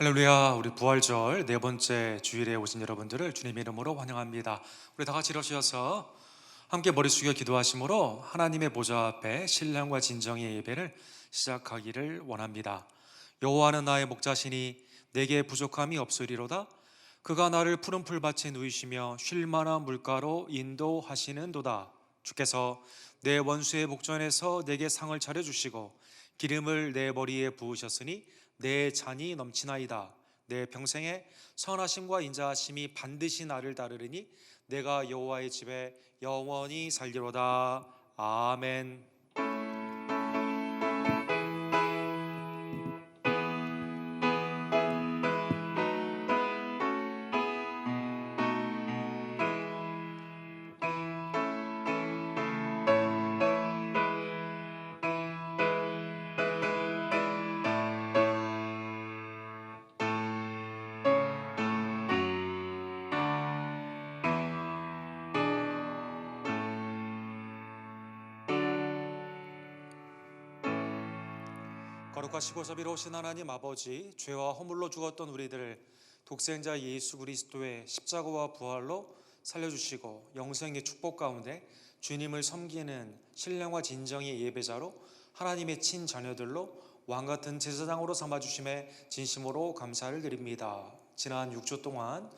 할렐루야. 우리 부활절 네 번째 주일에 오신 여러분들을 주님의 이름으로 환영합니다. 우리 다 같이 일어서셔서 함께 머리 숙여 기도하심으로 하나님의 보좌 앞에 신령과 진정의 예배를 시작하기를 원합니다. 여호와는 나의 목자시니 내게 부족함이 없으리로다. 그가 나를 푸른 풀밭에 누이시며 쉴 만한 물가로 인도하시는도다. 주께서 내 원수의 복전에서 내게 상을 차려주시고 기름을 내 머리에 부으셨으니 내 잔이 넘치나이다. 내 평생에 선하심과 인자하심이 반드시 나를 따르리니 내가 여호와의 집에 영원히 살리로다. 아멘. 거룩하시고 자비로우신 하나님 아버지, 죄와 허물로 죽었던 우리들을 독생자 예수 그리스도의 십자가와 부활로 살려주시고 영생의 축복 가운데 주님을 섬기는 신령과 진정의 예배자로 하나님의 친자녀들로 왕같은 제사장으로 삼아주심에 진심으로 감사를 드립니다. 지난 6주 동안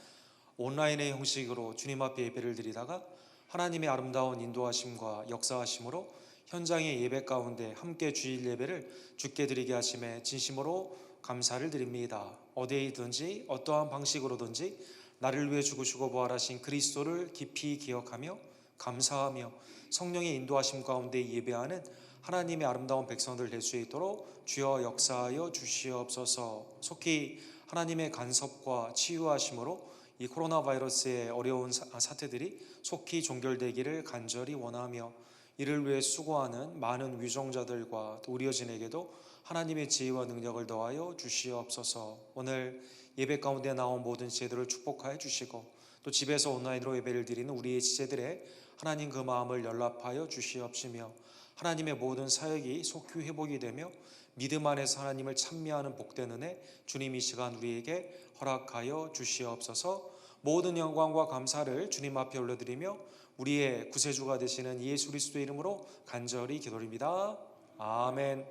온라인의 형식으로 주님 앞에 예배를 드리다가 하나님의 아름다운 인도하심과 역사하심으로 현장의 예배 가운데 함께 주일 예배를 주께 드리게 하심에 진심으로 감사를 드립니다. 어디에 있든지 어떠한 방식으로든지 나를 위해 죽으시고 부활하신 그리스도를 깊이 기억하며 감사하며 성령의 인도하심 가운데 예배하는 하나님의 아름다운 백성들 될 수 있도록 주여 역사하여 주시옵소서. 속히 하나님의 간섭과 치유하심으로 이 코로나 바이러스의 어려운 사태들이 속히 종결되기를 간절히 원하며 이를 위해 수고하는 많은 위정자들과 또 의료진에게도 하나님의 지혜와 능력을 더하여 주시옵소서. 오늘 예배 가운데 나온 모든 지체들을 축복하여 주시고 또 집에서 온라인으로 예배를 드리는 우리의 지체들의 하나님 그 마음을 연락하여 주시옵시며 하나님의 모든 사역이 속히 회복이 되며 믿음 안에서 하나님을 찬미하는 복된 은혜 주님 이 시간 우리에게 허락하여 주시옵소서. 모든 영광과 감사를 주님 앞에 올려드리며 우리의 구세주가 되시는 예수 그리스도의 이름으로 간절히 기도드립니다. 아멘.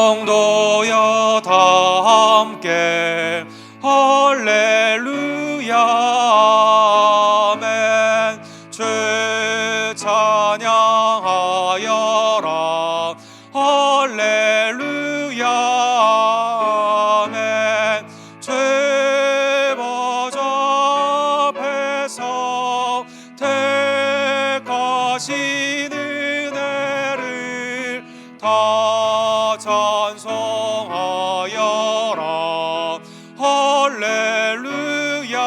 성도여 다 함께 할렐루야 아멘. 주 찬양하여라 할렐루야 아멘. 죄 보좌 앞에서 택하신 은혜를 다 찬송하여라 할렐루야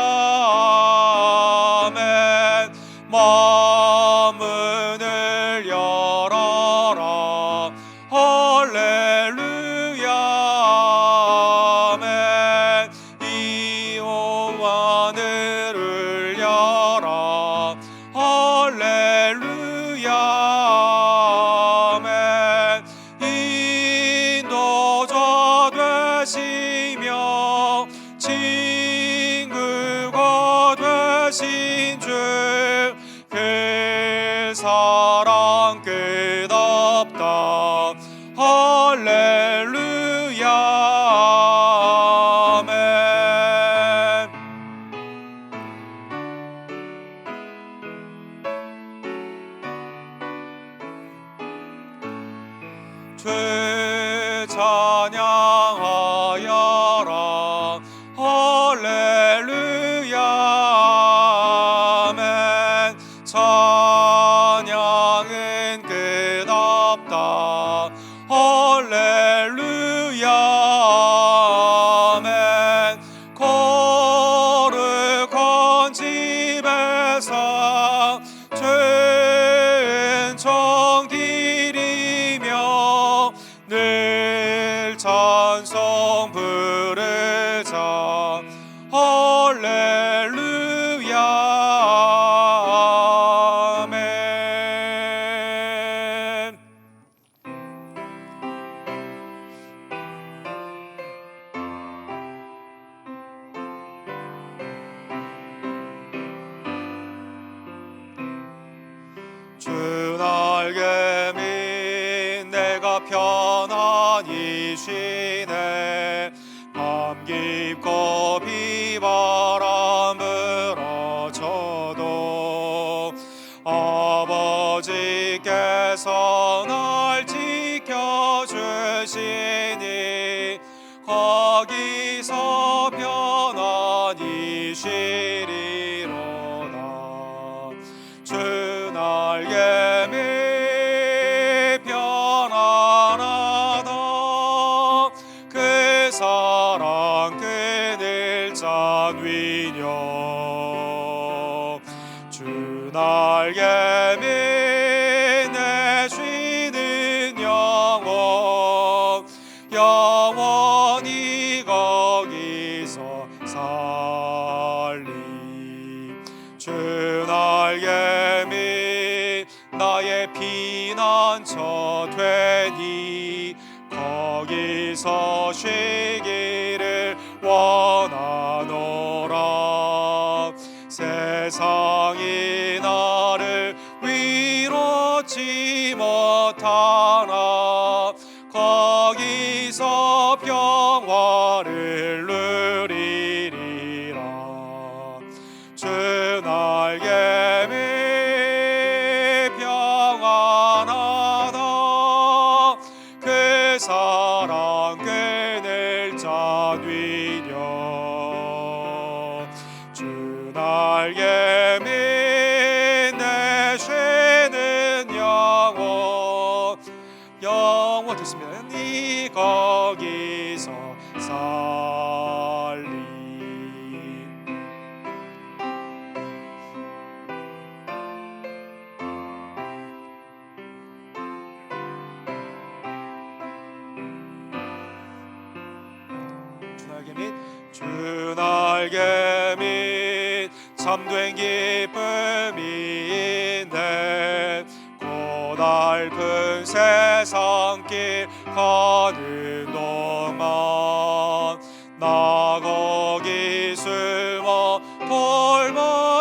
아멘. 마음문을 열어라 할렐루야 아멘. 이호와 하늘을 열라 할렐루야 아멘. 인도자 되시며 친구가 되신 주 그 사랑 끝없다 할렐루야 아멘. 주 찬양하여라 할렐루야 아멘. 찬양은 끝없다 할렐루야 아멘. 거룩한 집에서 죄은 정길이며 늘 자 주께서 날 지켜주시니 거기서 편안히 쉬리로다. 주 날개미 편안하다. 그 사랑 그늘 짠 위력. 주 날개미 내 쉬는 영혼 영원히 거기서 살리. 주 날개미 나의 피난처 되니 거기서 쉬기를 원하노라. 세상이 나를 위로치 못하나 거기서 평화를 누리리라. 주 날개미 평안하다. 그 사랑 그늘 짠 위력. 주 날개미 내 쉬는 영혼 영원 됐습니다. 니 거기서 살리. 주 날개미 참된 기쁨인데 고달픈 세상길 가는 동안 나 거기 숨어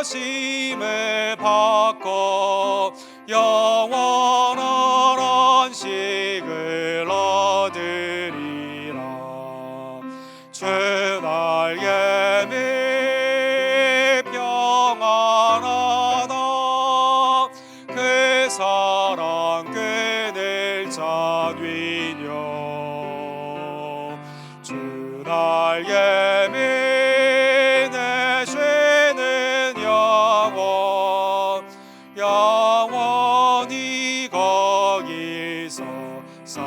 돌보심을 받고 영원한 안식을 얻으리라. 주 날개미 평안하다. 그 사랑 그늘 짠 위력. 주 날개미 내 쉬는 영혼 영원히 거기서 살리.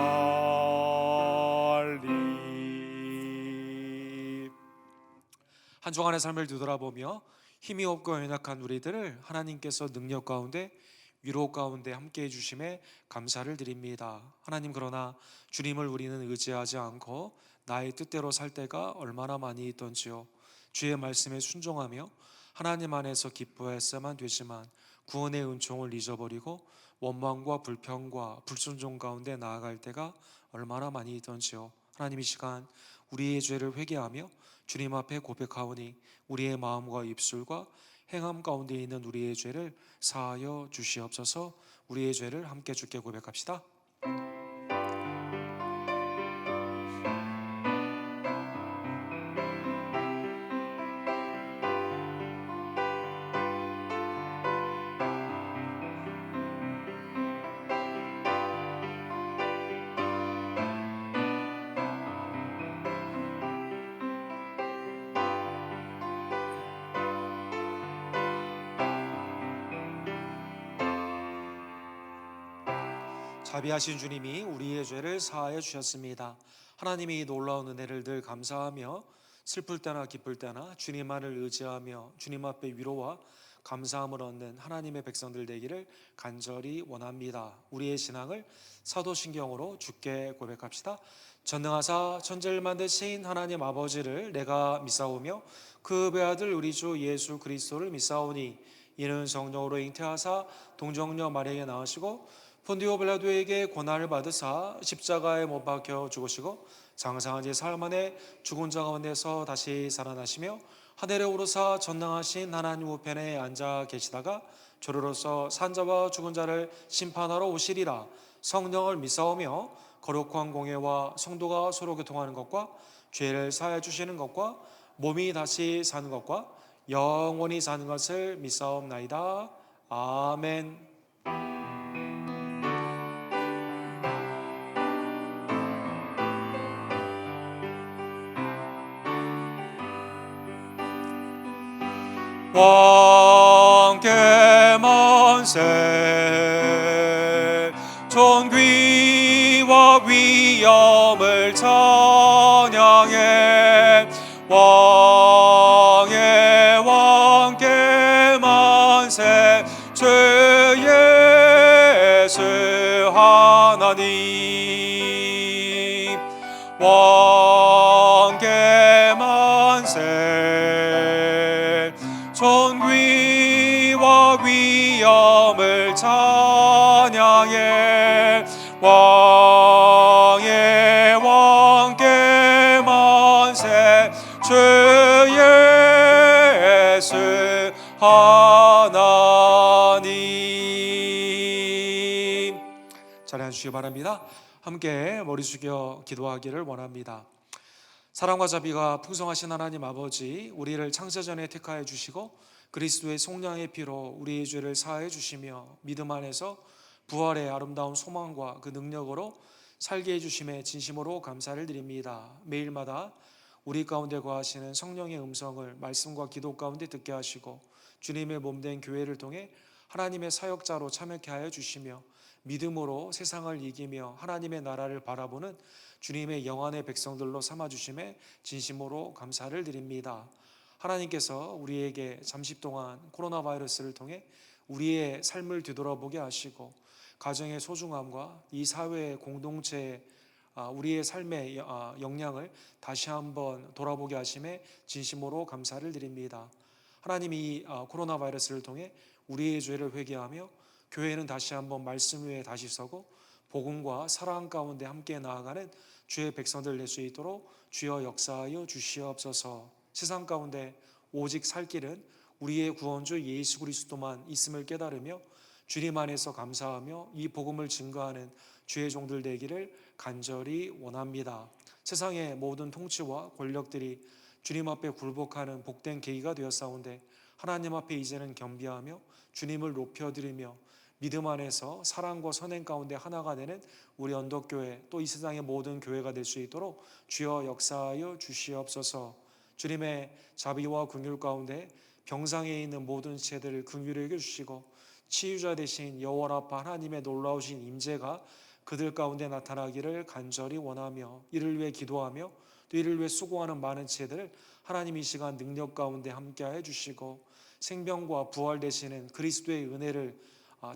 한 주간의 삶을 뒤돌아보며 힘이 없고 연약한 우리들을 하나님께서 능력 가운데 위로 가운데 함께 해주심에 감사를 드립니다. 하나님, 그러나 주님을 우리는 의지하지 않고 나의 뜻대로 살 때가 얼마나 많이 있던지요. 주의 말씀에 순종하며 하나님 안에서 기뻐했어야만 되지만 구원의 은총을 잊어버리고 원망과 불평과 불순종 가운데 나아갈 때가 얼마나 많이 있던지요. 하나님, 이 시간 우리의 죄를 회개하며 주님 앞에 고백하오니 우리의 마음과 입술과 행함 가운데 있는 우리의 죄를 사하여 주시옵소서. 우리의 죄를 함께 주께 고백합시다. 자비하신 주님이 우리의 죄를 사하여 주셨습니다. 하나님이 놀라운 은혜를 늘 감사하며 슬플 때나 기쁠 때나 주님만을 의지하며 주님 앞에 위로와 감사함을 얻는 하나님의 백성들 되기를 간절히 원합니다. 우리의 신앙을 사도신경으로 주께 고백합시다. 전능하사 천지를 만드신 하나님 아버지를 내가 믿사오며 그 배아들 우리 주 예수 그리스도를 믿사오니 이는 성령으로 잉태하사 동정녀 마리아에게 나으시고 본디오 빌라도에게 고난을 받으사 십자가에 못 박혀 죽으시고 장사한 지 사흘 만에 죽은 자 가운데서 다시 살아나시며 하늘에 오르사 전능하신 하나님 우편에 앉아 계시다가 저로서 산자와 죽은 자를 심판하러 오시리라. 성령을 믿사오며 거룩한 공예와 성도가 서로 교통하는 것과 죄를 사하여 주시는 것과 몸이 다시 사는 것과 영원히 사는 것을 믿사옵나이다. 아멘. 왕께 만세 존귀와 위엄을 찬양해 왕의 왕께 만세 주 예수 하나님 왕께 만세 존귀와 위엄을 찬양해 왕의 왕께 만세 주 예수 하나님. 잘 해주시기 바랍니다. 함께 머리 숙여 기도하기를 원합니다. 사랑과 자비가 풍성하신 하나님 아버지, 우리를 창세전에 택하여 주시고 그리스도의 속량의 피로 우리의 죄를 사하여 주시며 믿음 안에서 부활의 아름다운 소망과 그 능력으로 살게 해주심에 진심으로 감사를 드립니다. 매일마다 우리 가운데 거하시는 성령의 음성을 말씀과 기도 가운데 듣게 하시고 주님의 몸된 교회를 통해 하나님의 사역자로 참여케 하여 주시며 믿음으로 세상을 이기며 하나님의 나라를 바라보는 주님의 영안의 백성들로 삼아주심에 진심으로 감사를 드립니다. 하나님께서 우리에게 잠시 동안 코로나 바이러스를 통해 우리의 삶을 뒤돌아보게 하시고 가정의 소중함과 이 사회의 공동체의 우리의 삶의 역량을 다시 한번 돌아보게 하심에 진심으로 감사를 드립니다. 하나님이 코로나 바이러스를 통해 우리의 죄를 회개하며 교회는 다시 한번 말씀 위에 다시 서고 복음과 사랑 가운데 함께 나아가는 주의 백성들 될 수 있도록 주여 역사하여 주시옵소서. 세상 가운데 오직 살 길은 우리의 구원주 예수 그리스도만 있음을 깨달으며 주님 안에서 감사하며 이 복음을 증거하는 주의 종들 되기를 간절히 원합니다. 세상의 모든 통치와 권력들이 주님 앞에 굴복하는 복된 계기가 되었사온데 하나님 앞에 이제는 겸비하며 주님을 높여드리며 믿음 안에서 사랑과 선행 가운데 하나가 되는 우리 언덕교회 또 이 세상의 모든 교회가 될 수 있도록 주여 역사하여 주시옵소서. 주님의 자비와 긍휼 가운데 병상에 있는 모든 지체들을 긍휼히 여겨주시고 치유자 되신 여호와 하나님의 놀라우신 임재가 그들 가운데 나타나기를 간절히 원하며 이를 위해 기도하며 또 이를 위해 수고하는 많은 지체들을 하나님 이 시간 능력 가운데 함께하여 주시고 생명과 부활 되시는 그리스도의 은혜를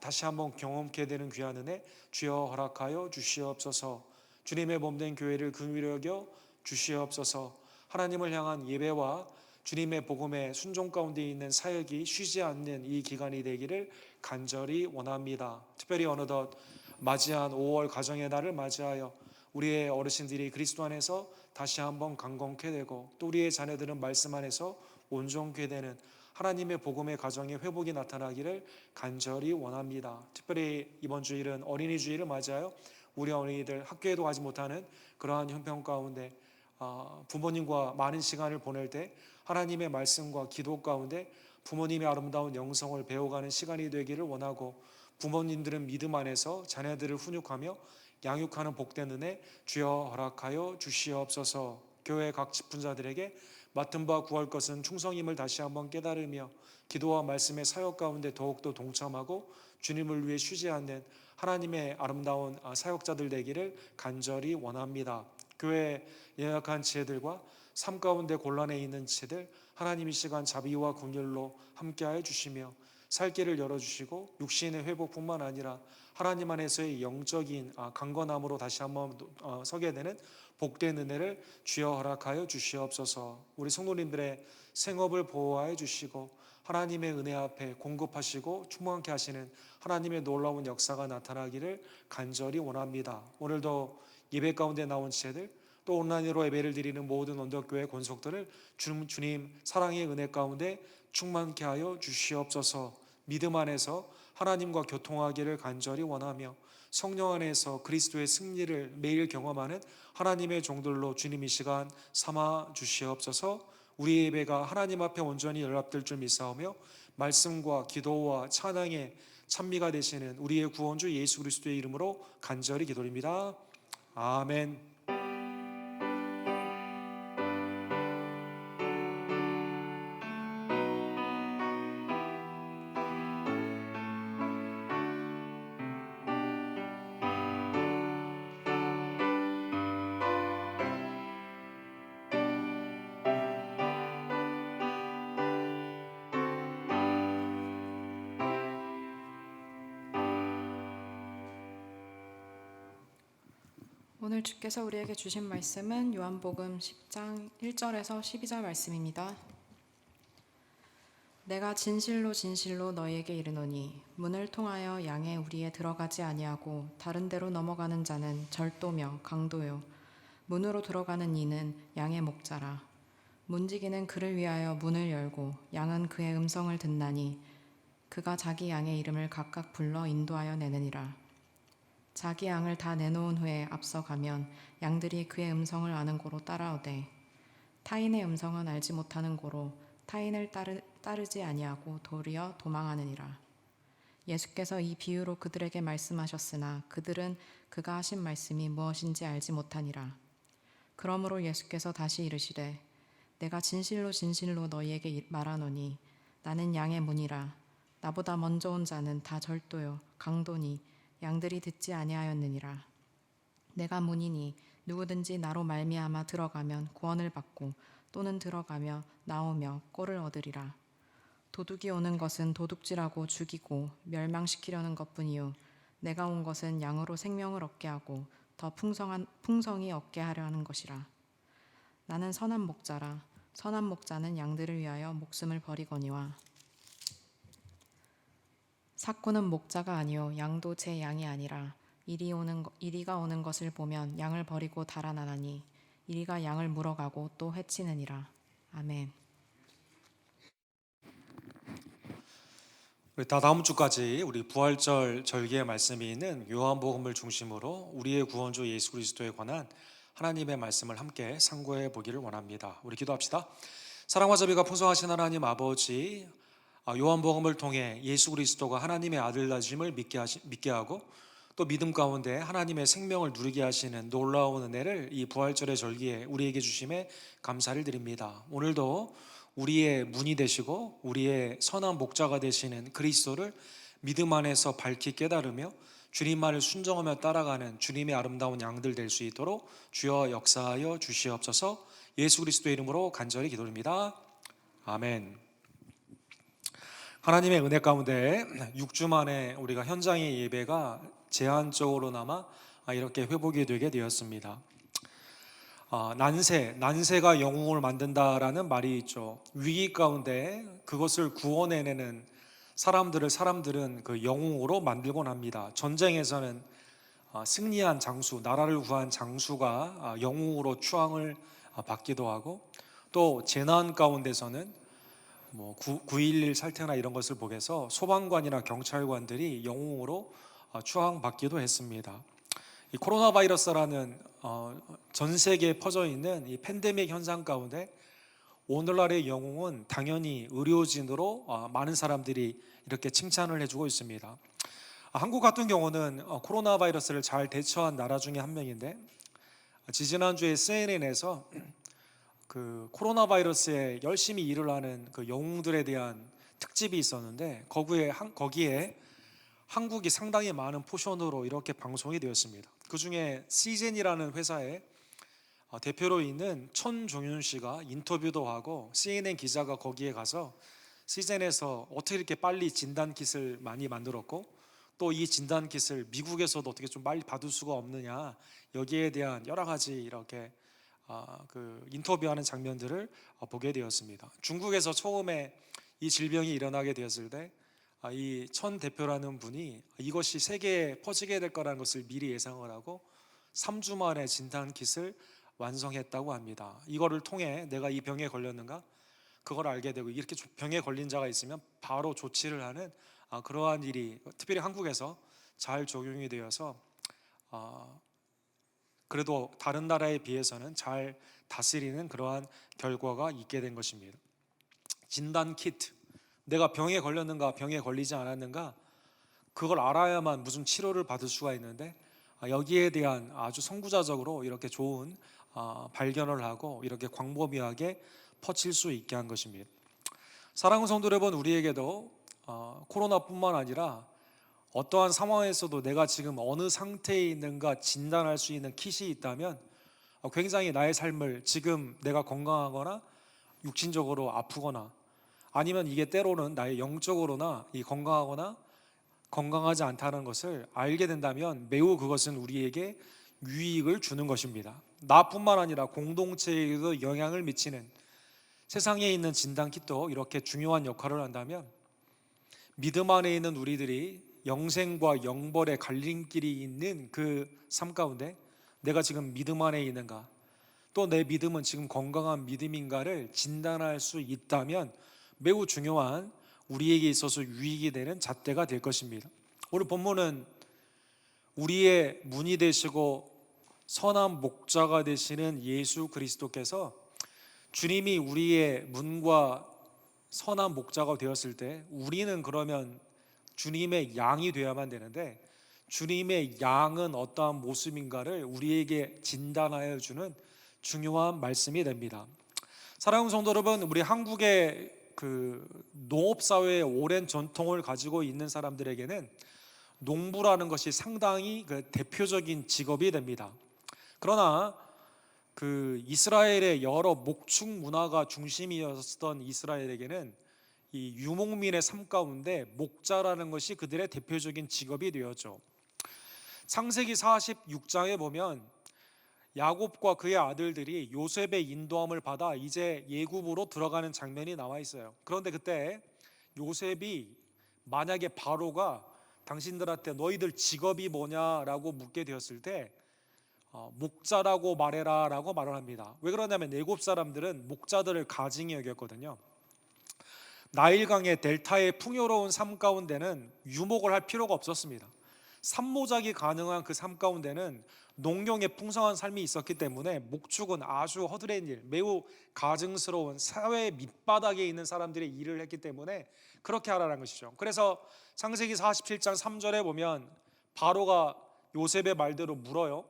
다시 한번 경험케 되는 귀한 은혜 주여 허락하여 주시옵소서. 주님의 몸된 교회를 긍휼히 여겨 주시옵소서. 하나님을 향한 예배와 주님의 복음의 순종 가운데 있는 사역이 쉬지 않는 이 기간이 되기를 간절히 원합니다. 특별히 어느덧 맞이한 5월 가정의 날을 맞이하여 우리의 어르신들이 그리스도 안에서 다시 한번 강건케 되고 또 우리의 자녀들은 말씀 안에서 온전케 되는 하나님의 복음의 가정의 회복이 나타나기를 간절히 원합니다. 특별히 이번 주일은 어린이 주일을 맞이하여 우리 어린이들 학교에도 가지 못하는 그러한 형편 가운데 부모님과 많은 시간을 보낼 때 하나님의 말씀과 기도 가운데 부모님의 아름다운 영성을 배워가는 시간이 되기를 원하고 부모님들은 믿음 안에서 자녀들을 훈육하며 양육하는 복된 은혜 주여 허락하여 주시옵소서. 교회 각 직분자들에게 맡은 바 구할 것은 충성임을 다시 한번 깨달으며 기도와 말씀의 사역 가운데 더욱더 동참하고 주님을 위해 쉬지 않는 하나님의 아름다운 사역자들 되기를 간절히 원합니다. 교회 연약한 지혜들과 삶 가운데 곤란해 있는 지혜들 하나님 이 시간 자비와 긍휼로 함께하여 주시며 살 길을 열어주시고 육신의 회복뿐만 아니라 하나님 안에서의 영적인 강건함으로 다시 한번 서게 되는 복된 은혜를 주여 허락하여 주시옵소서. 우리 성도님들의 생업을 보호하여 주시고 하나님의 은혜 앞에 공급하시고 충만케 하시는 하나님의 놀라운 역사가 나타나기를 간절히 원합니다. 오늘도 예배 가운데 나온 지체들 또 온라인으로 예배를 드리는 모든 언덕교회 권속들을 주님 사랑의 은혜 가운데 충만케 하여 주시옵소서. 믿음 안에서 하나님과 교통하기를 간절히 원하며 성령 안에서 그리스도의 승리를 매일 경험하는 하나님의 종들로 주님 이 시간 삼아 주시옵소서. 우리의 예배가 하나님 앞에 온전히 연락될 줄 믿사오며 말씀과 기도와 찬양의 찬미가 되시는 우리의 구원주 예수 그리스도의 이름으로 간절히 기도드립니다. 아멘. 오늘 주께서 우리에게 주신 말씀은 요한복음 10장 1절에서 12절 말씀입니다. 내가 진실로 진실로 너희에게 이르노니 문을 통하여 양의 우리에 들어가지 아니하고 다른 데로 넘어가는 자는 절도며 강도요 문으로 들어가는 이는 양의 목자라. 문지기는 그를 위하여 문을 열고 양은 그의 음성을 듣나니 그가 자기 양의 이름을 각각 불러 인도하여 내느니라. 자기 양을 다 내놓은 후에 앞서가면 양들이 그의 음성을 아는 고로 따라오되 타인의 음성은 알지 못하는 고로 타인을 따르지 아니하고 도리어 도망하느니라. 예수께서 이 비유로 그들에게 말씀하셨으나 그들은 그가 하신 말씀이 무엇인지 알지 못하니라. 그러므로 예수께서 다시 이르시되 내가 진실로 진실로 너희에게 말하노니 나는 양의 문이라. 나보다 먼저 온 자는 다 절도요 강도니 양들이 듣지 아니하였느니라. 내가 문이니 누구든지 나로 말미암아 들어가면 구원을 받고 또는 들어가며 나오며 꼴을 얻으리라. 도둑이 오는 것은 도둑질하고 죽이고 멸망시키려는 것뿐이요 내가 온 것은 양으로 생명을 얻게 하고 더 풍성히 얻게 하려 하는 것이라. 나는 선한 목자라. 선한 목자는 양들을 위하여 목숨을 버리거니와 삭구는 목자가 아니요 양도 제 양이 아니라 이리가 오는 것을 보면 양을 버리고 달아나나니 이리가 양을 물어가고 또 해치느니라. 아멘. 우리 다음 주까지 우리 부활절 절기의 말씀이 있는 요한복음을 중심으로 우리의 구원주 예수 그리스도에 관한 하나님의 말씀을 함께 상고해 보기를 원합니다. 우리 기도합시다. 사랑과 자비가 풍성하신 하나님 아버지, 요한복음을 통해 예수 그리스도가 하나님의 아들 되심을 믿게 하고 또 믿음 가운데 하나님의 생명을 누리게 하시는 놀라운 은혜를 이 부활절의 절기에 우리에게 주심에 감사를 드립니다. 오늘도 우리의 문이 되시고 우리의 선한 목자가 되시는 그리스도를 믿음 안에서 밝히 깨달으며 주님만을 순종하며 따라가는 주님의 아름다운 양들 될 수 있도록 주여 역사하여 주시옵소서. 예수 그리스도의 이름으로 간절히 기도드립니다. 아멘. 하나님의 은혜 가운데 6주 만에 우리가 현장의 예배가 제한적으로나마 이렇게 회복이 되게 되었습니다. 난세가 영웅을 만든다라는 말이 있죠. 위기 가운데 그것을 구원해내는 사람들은 그 영웅으로 만들곤 합니다. 전쟁에서는 승리한 장수, 나라를 구한 장수가 영웅으로 추앙을 받기도 하고, 또 재난 가운데서는 9.11 살태나 이런 것을 보게서 소방관이나 경찰관들이 영웅으로 추앙받기도 했습니다. 이 코로나 바이러스라는 전 세계에 퍼져 있는 이 팬데믹 현상 가운데 오늘날의 영웅은 당연히 의료진으로 많은 사람들이 이렇게 칭찬을 해주고 있습니다. 한국 같은 경우는 코로나 바이러스를 잘 대처한 나라 중에 한 명인데, 지지난주에 CNN에서 그 코로나 바이러스에 열심히 일을 하는 그 영웅들에 대한 특집이 있었는데 거기에 한국이 상당히 많은 포션으로 이렇게 방송이 되었습니다. 그 중에 시젠이라는 회사의 대표로 있는 천종윤 씨가 인터뷰도 하고 CNN 기자가 거기에 가서 시젠에서 어떻게 이렇게 빨리 진단킷을 많이 만들었고 또 이 진단킷을 미국에서도 어떻게 좀 빨리 받을 수가 없느냐, 여기에 대한 여러 가지 이렇게 그 인터뷰하는 장면들을 보게 되었습니다. 중국에서 처음에 이 질병이 일어나게 되었을 때 이 천 대표라는 분이 이것이 세계에 퍼지게 될 거라는 것을 미리 예상을 하고 3주 만에 진단킷을 완성했다고 합니다. 이거를 통해 내가 이 병에 걸렸는가 그걸 알게 되고, 이렇게 병에 걸린 자가 있으면 바로 조치를 하는 그러한 일이 특별히 한국에서 잘 적용이 되어서 그래도 다른 나라에 비해서는 잘 다스리는 그러한 결과가 있게 된 것입니다. 진단 키트, 내가 병에 걸렸는가 병에 걸리지 않았는가 그걸 알아야만 무슨 치료를 받을 수가 있는데, 여기에 대한 아주 선구자적으로 이렇게 좋은 발견을 하고 이렇게 광범위하게 퍼칠 수 있게 한 것입니다. 사랑하는 성도 여러분, 우리에게도 코로나뿐만 아니라 어떠한 상황에서도 내가 지금 어느 상태에 있는가 진단할 수 있는 킷이 있다면 굉장히 나의 삶을, 지금 내가 건강하거나 육신적으로 아프거나 아니면 이게 때로는 나의 영적으로나 건강하거나 건강하지 않다는 것을 알게 된다면 매우 그것은 우리에게 유익을 주는 것입니다. 나뿐만 아니라 공동체에도 영향을 미치는 세상에 있는 진단키도 이렇게 중요한 역할을 한다면 믿음 안에 있는 우리들이 영생과 영벌의 갈림길이 있는 그 삶 가운데 내가 지금 믿음 안에 있는가, 또 내 믿음은 지금 건강한 믿음인가를 진단할 수 있다면 매우 중요한 우리에게 있어서 유익이 되는 잣대가 될 것입니다. 오늘 본문은 우리의 문이 되시고 선한 목자가 되시는 예수 그리스도께서 주님이 우리의 문과 선한 목자가 되었을 때 우리는 그러면 주님의 양이 되어야만 되는데 주님의 양은 어떠한 모습인가를 우리에게 진단하여 주는 중요한 말씀이 됩니다. 사랑하는 성도 여러분, 우리 한국의 그 농업사회의 오랜 전통을 가지고 있는 사람들에게는 농부라는 것이 상당히 그 대표적인 직업이 됩니다. 그러나 그 이스라엘의 여러 목축 문화가 중심이었던 이스라엘에게는 이 유목민의 삶 가운데 목자라는 것이 그들의 대표적인 직업이 되었죠. 창세기 46장에 보면 야곱과 그의 아들들이 요셉의 인도함을 받아 이제 예굽으로 들어가는 장면이 나와 있어요. 그런데 그때 요셉이 만약에 바로가 당신들한테 너희들 직업이 뭐냐라고 묻게 되었을 때 목자라고 말해라 라고 말을 합니다. 왜 그러냐면 애굽 사람들은 목자들을 가증히 여겼거든요. 나일강의 델타의 풍요로운 삶 가운데는 유목을 할 필요가 없었습니다. 산모작이 가능한 그 삶 가운데는 농경의 풍성한 삶이 있었기 때문에 목축은 아주 허드렛 일, 매우 가증스러운 사회의 밑바닥에 있는 사람들의 일을 했기 때문에 그렇게 하라는 것이죠. 그래서 창세기 47장 3절에 보면 바로가 요셉의 말대로 물어요.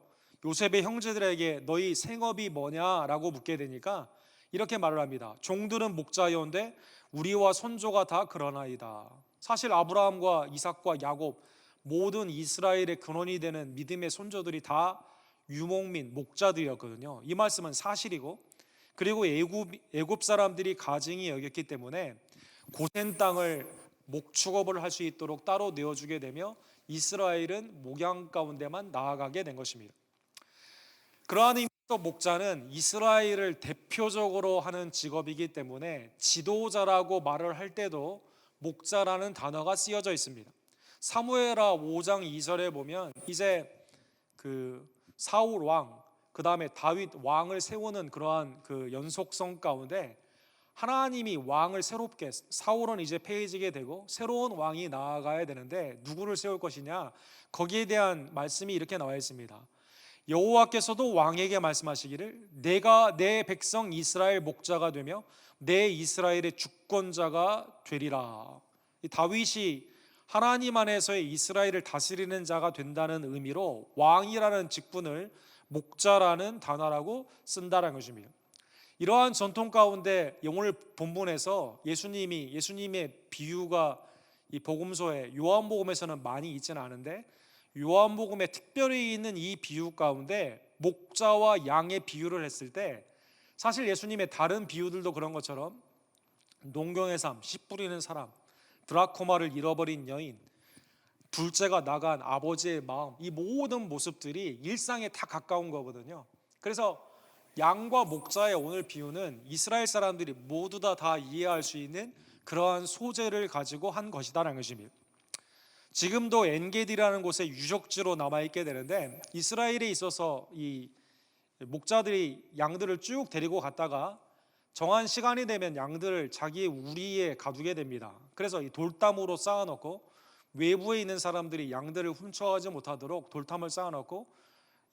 요셉의 형제들에게 너희 생업이 뭐냐라고 묻게 되니까 이렇게 말을 합니다. 종들은 목자여온데 우리와 손조가 다 그러나이다. 사실 아브라함과 이삭과 야곱 모든 이스라엘의 근원이 되는 믿음의 손조들이 다 유목민 목자들이었거든요. 이 말씀은 사실이고, 그리고 애굽 사람들이 가증히 여겼기 때문에 고센 땅을 목축업을 할 수 있도록 따로 내어주게 되며 이스라엘은 목양 가운데만 나아가게 된 것입니다. 그러한 의미에서 목자는 이스라엘을 대표적으로 하는 직업이기 때문에 지도자라고 말을 할 때도 목자라는 단어가 쓰여져 있습니다. 사무엘하 5장 2절에 보면 이제 그 사울 왕, 그 다음에 다윗 왕을 세우는 그러한 그 연속성 가운데 하나님이 왕을 새롭게, 사울은 이제 폐해지게 되고 새로운 왕이 나아가야 되는데 누구를 세울 것이냐, 거기에 대한 말씀이 이렇게 나와 있습니다. 여호와께서도 왕에게 말씀하시기를 내가 내 백성 이스라엘 목자가 되며 내 이스라엘의 주권자가 되리라. 다윗이 하나님 안에서의 이스라엘을 다스리는 자가 된다는 의미로 왕이라는 직분을 목자라는 단어라고 쓴다는 것입니다. 이러한 전통 가운데 오늘 본문에서 예수님의 비유가 이 복음서에 요한복음에서는 많이 있지는 않은데 요한복음에 특별히 있는 이 비유 가운데 목자와 양의 비유를 했을 때 사실 예수님의 다른 비유들도 그런 것처럼 농경의 삶, 씨 뿌리는 사람, 드라코마를 잃어버린 여인, 둘째가 나간 아버지의 마음, 이 모든 모습들이 일상에 다 가까운 거거든요. 그래서 양과 목자의 오늘 비유는 이스라엘 사람들이 모두 다 이해할 수 있는 그러한 소재를 가지고 한 것이다라는 것입니다. 지금도 엔게디라는 곳에 유적지로 남아있게 되는데 이스라엘에 있어서 이 목자들이 양들을 쭉 데리고 갔다가 정한 시간이 되면 양들을 자기의 우리에 가두게 됩니다. 그래서 이 돌담으로 쌓아놓고 외부에 있는 사람들이 양들을 훔쳐가지 못하도록 돌담을 쌓아놓고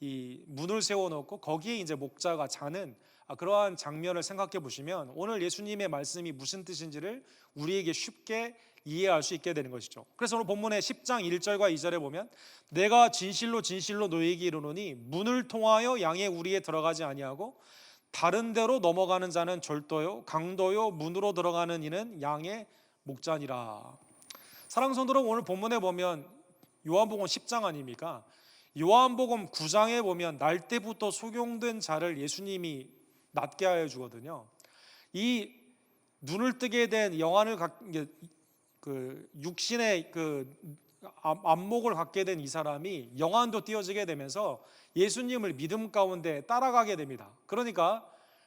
이 문을 세워놓고 거기에 이제 목자가 자는 그러한 장면을 생각해 보시면 오늘 예수님의 말씀이 무슨 뜻인지를 우리에게 쉽게 이해할 수 있게 되는 것이죠. 그래서 오늘 본문의 10장 1절과 2절에 보면 내가 진실로 진실로 너희에게 이르노니 문을 통하여 양의 우리에 들어가지 아니하고 다른 데로 넘어가는 자는 절도요 강도요 문으로 들어가는 이는 양의 목자니라. 사랑하는 성도 여러분, 오늘 본문에 보면 요한복음 10장 아닙니까? 요한복음 9장에 보면 날 때부터 속용된 자를 예수님이 낫게 하여 주거든요. 이 눈을 뜨게 된 영안을 그 육신의 그 안목을 갖게 된 이 사람이 영안도 띄어지게 되면서 예수님을 믿음 가운데 따라가게 됩니다. 그러니까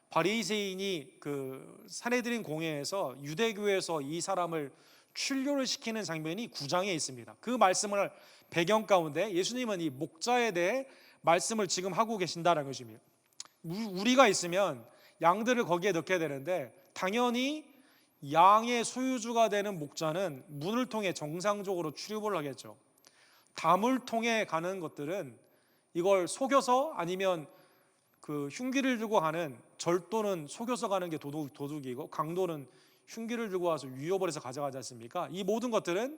바리새인이 그 산헤드린 공회에서 유대교에서 이 사람을 출교를 시키는 장면이 9장에 있습니다. 그 말씀을 배경 가운데 예수님은 이 목자에 대해 말씀을 지금 하고 계신다는 것입니다. 우리가 있으면 양들을 거기에 넣게 되는데 당연히 양의 소유주가 되는 목자는 문을 통해 정상적으로 출입을 하겠죠. 담을 통해 가는 것들은 이걸 속여서 아니면 그 흉기를 들고 가는, 절도는 속여서 가는 게 도둑이고 강도는 흉기를 들고 와서 위협을 해서 가져가지 않습니까? 이 모든 것들은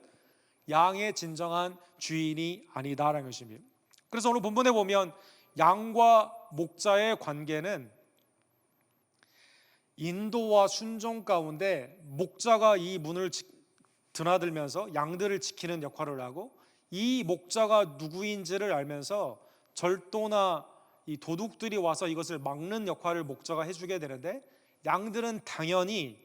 양의 진정한 주인이 아니다라는 것입니다. 그래서 오늘 본문에 보면 양과 목자의 관계는 인도와 순종 가운데 목자가 이 문을 드나들면서 양들을 지키는 역할을 하고, 이 목자가 누구인지를 알면서 절도나 이 도둑들이 와서 이것을 막는 역할을 목자가 해주게 되는데, 양들은 당연히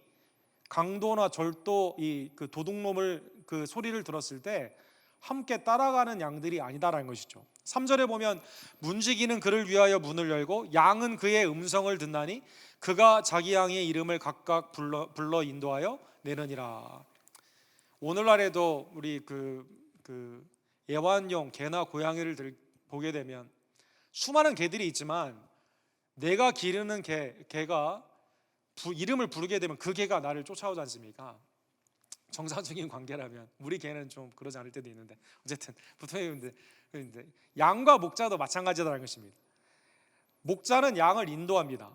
강도나 절도 그 도둑놈을 그 소리를 들었을 때 함께 따라가는 양들이 아니다라는 것이죠. 3절에 보면 문지기는 그를 위하여 문을 열고 양은 그의 음성을 듣나니 그가 자기 양의 이름을 각각 불러 인도하여 내느니라. 오늘날에도 우리 그 애완용 개나 고양이를 보게 되면 수많은 개들이 있지만 내가 기르는 개가 이름을 부르게 되면 그 개가 나를 쫓아오지 않습니까? 정상적인 관계라면. 우리 개는 좀 그러지 않을 때도 있는데 어쨌든 보통인데, 양과 목자도 마찬가지다라는 것입니다. 목자는 양을 인도합니다.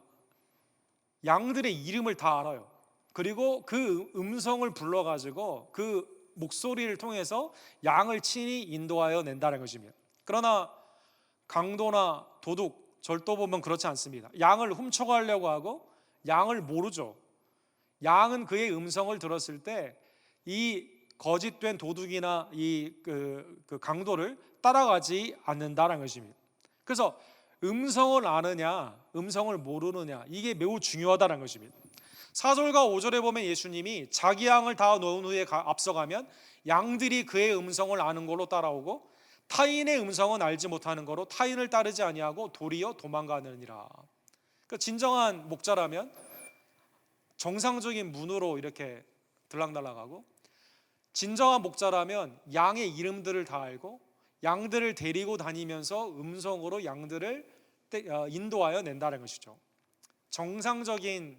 양들의 이름을 다 알아요. 그리고 그 음성을 불러가지고 그 목소리를 통해서 양을 친히 인도하여 낸다는 것입니다. 그러나 강도나 도둑, 절도 보면 그렇지 않습니다. 양을 훔쳐가려고 하고 양을 모르죠. 양은 그의 음성을 들었을 때 이 거짓된 도둑이나 그 강도를 따라가지 않는다는 것입니다. 그래서 음성을 아느냐, 음성을 모르느냐, 이게 매우 중요하다는 것입니다. 4절과 5절에 보면 예수님이 자기 양을 다 놓은 후에 앞서가면 양들이 그의 음성을 아는 걸로 따라오고 타인의 음성은 알지 못하는 거로 타인을 따르지 아니하고 도리어 도망가느니라. 그러니까 진정한 목자라면 정상적인 문으로 이렇게 들락날락하고, 진정한 목자라면 양의 이름들을 다 알고 양들을 데리고 다니면서 음성으로 양들을 인도하여 낸다는 것이죠. 정상적인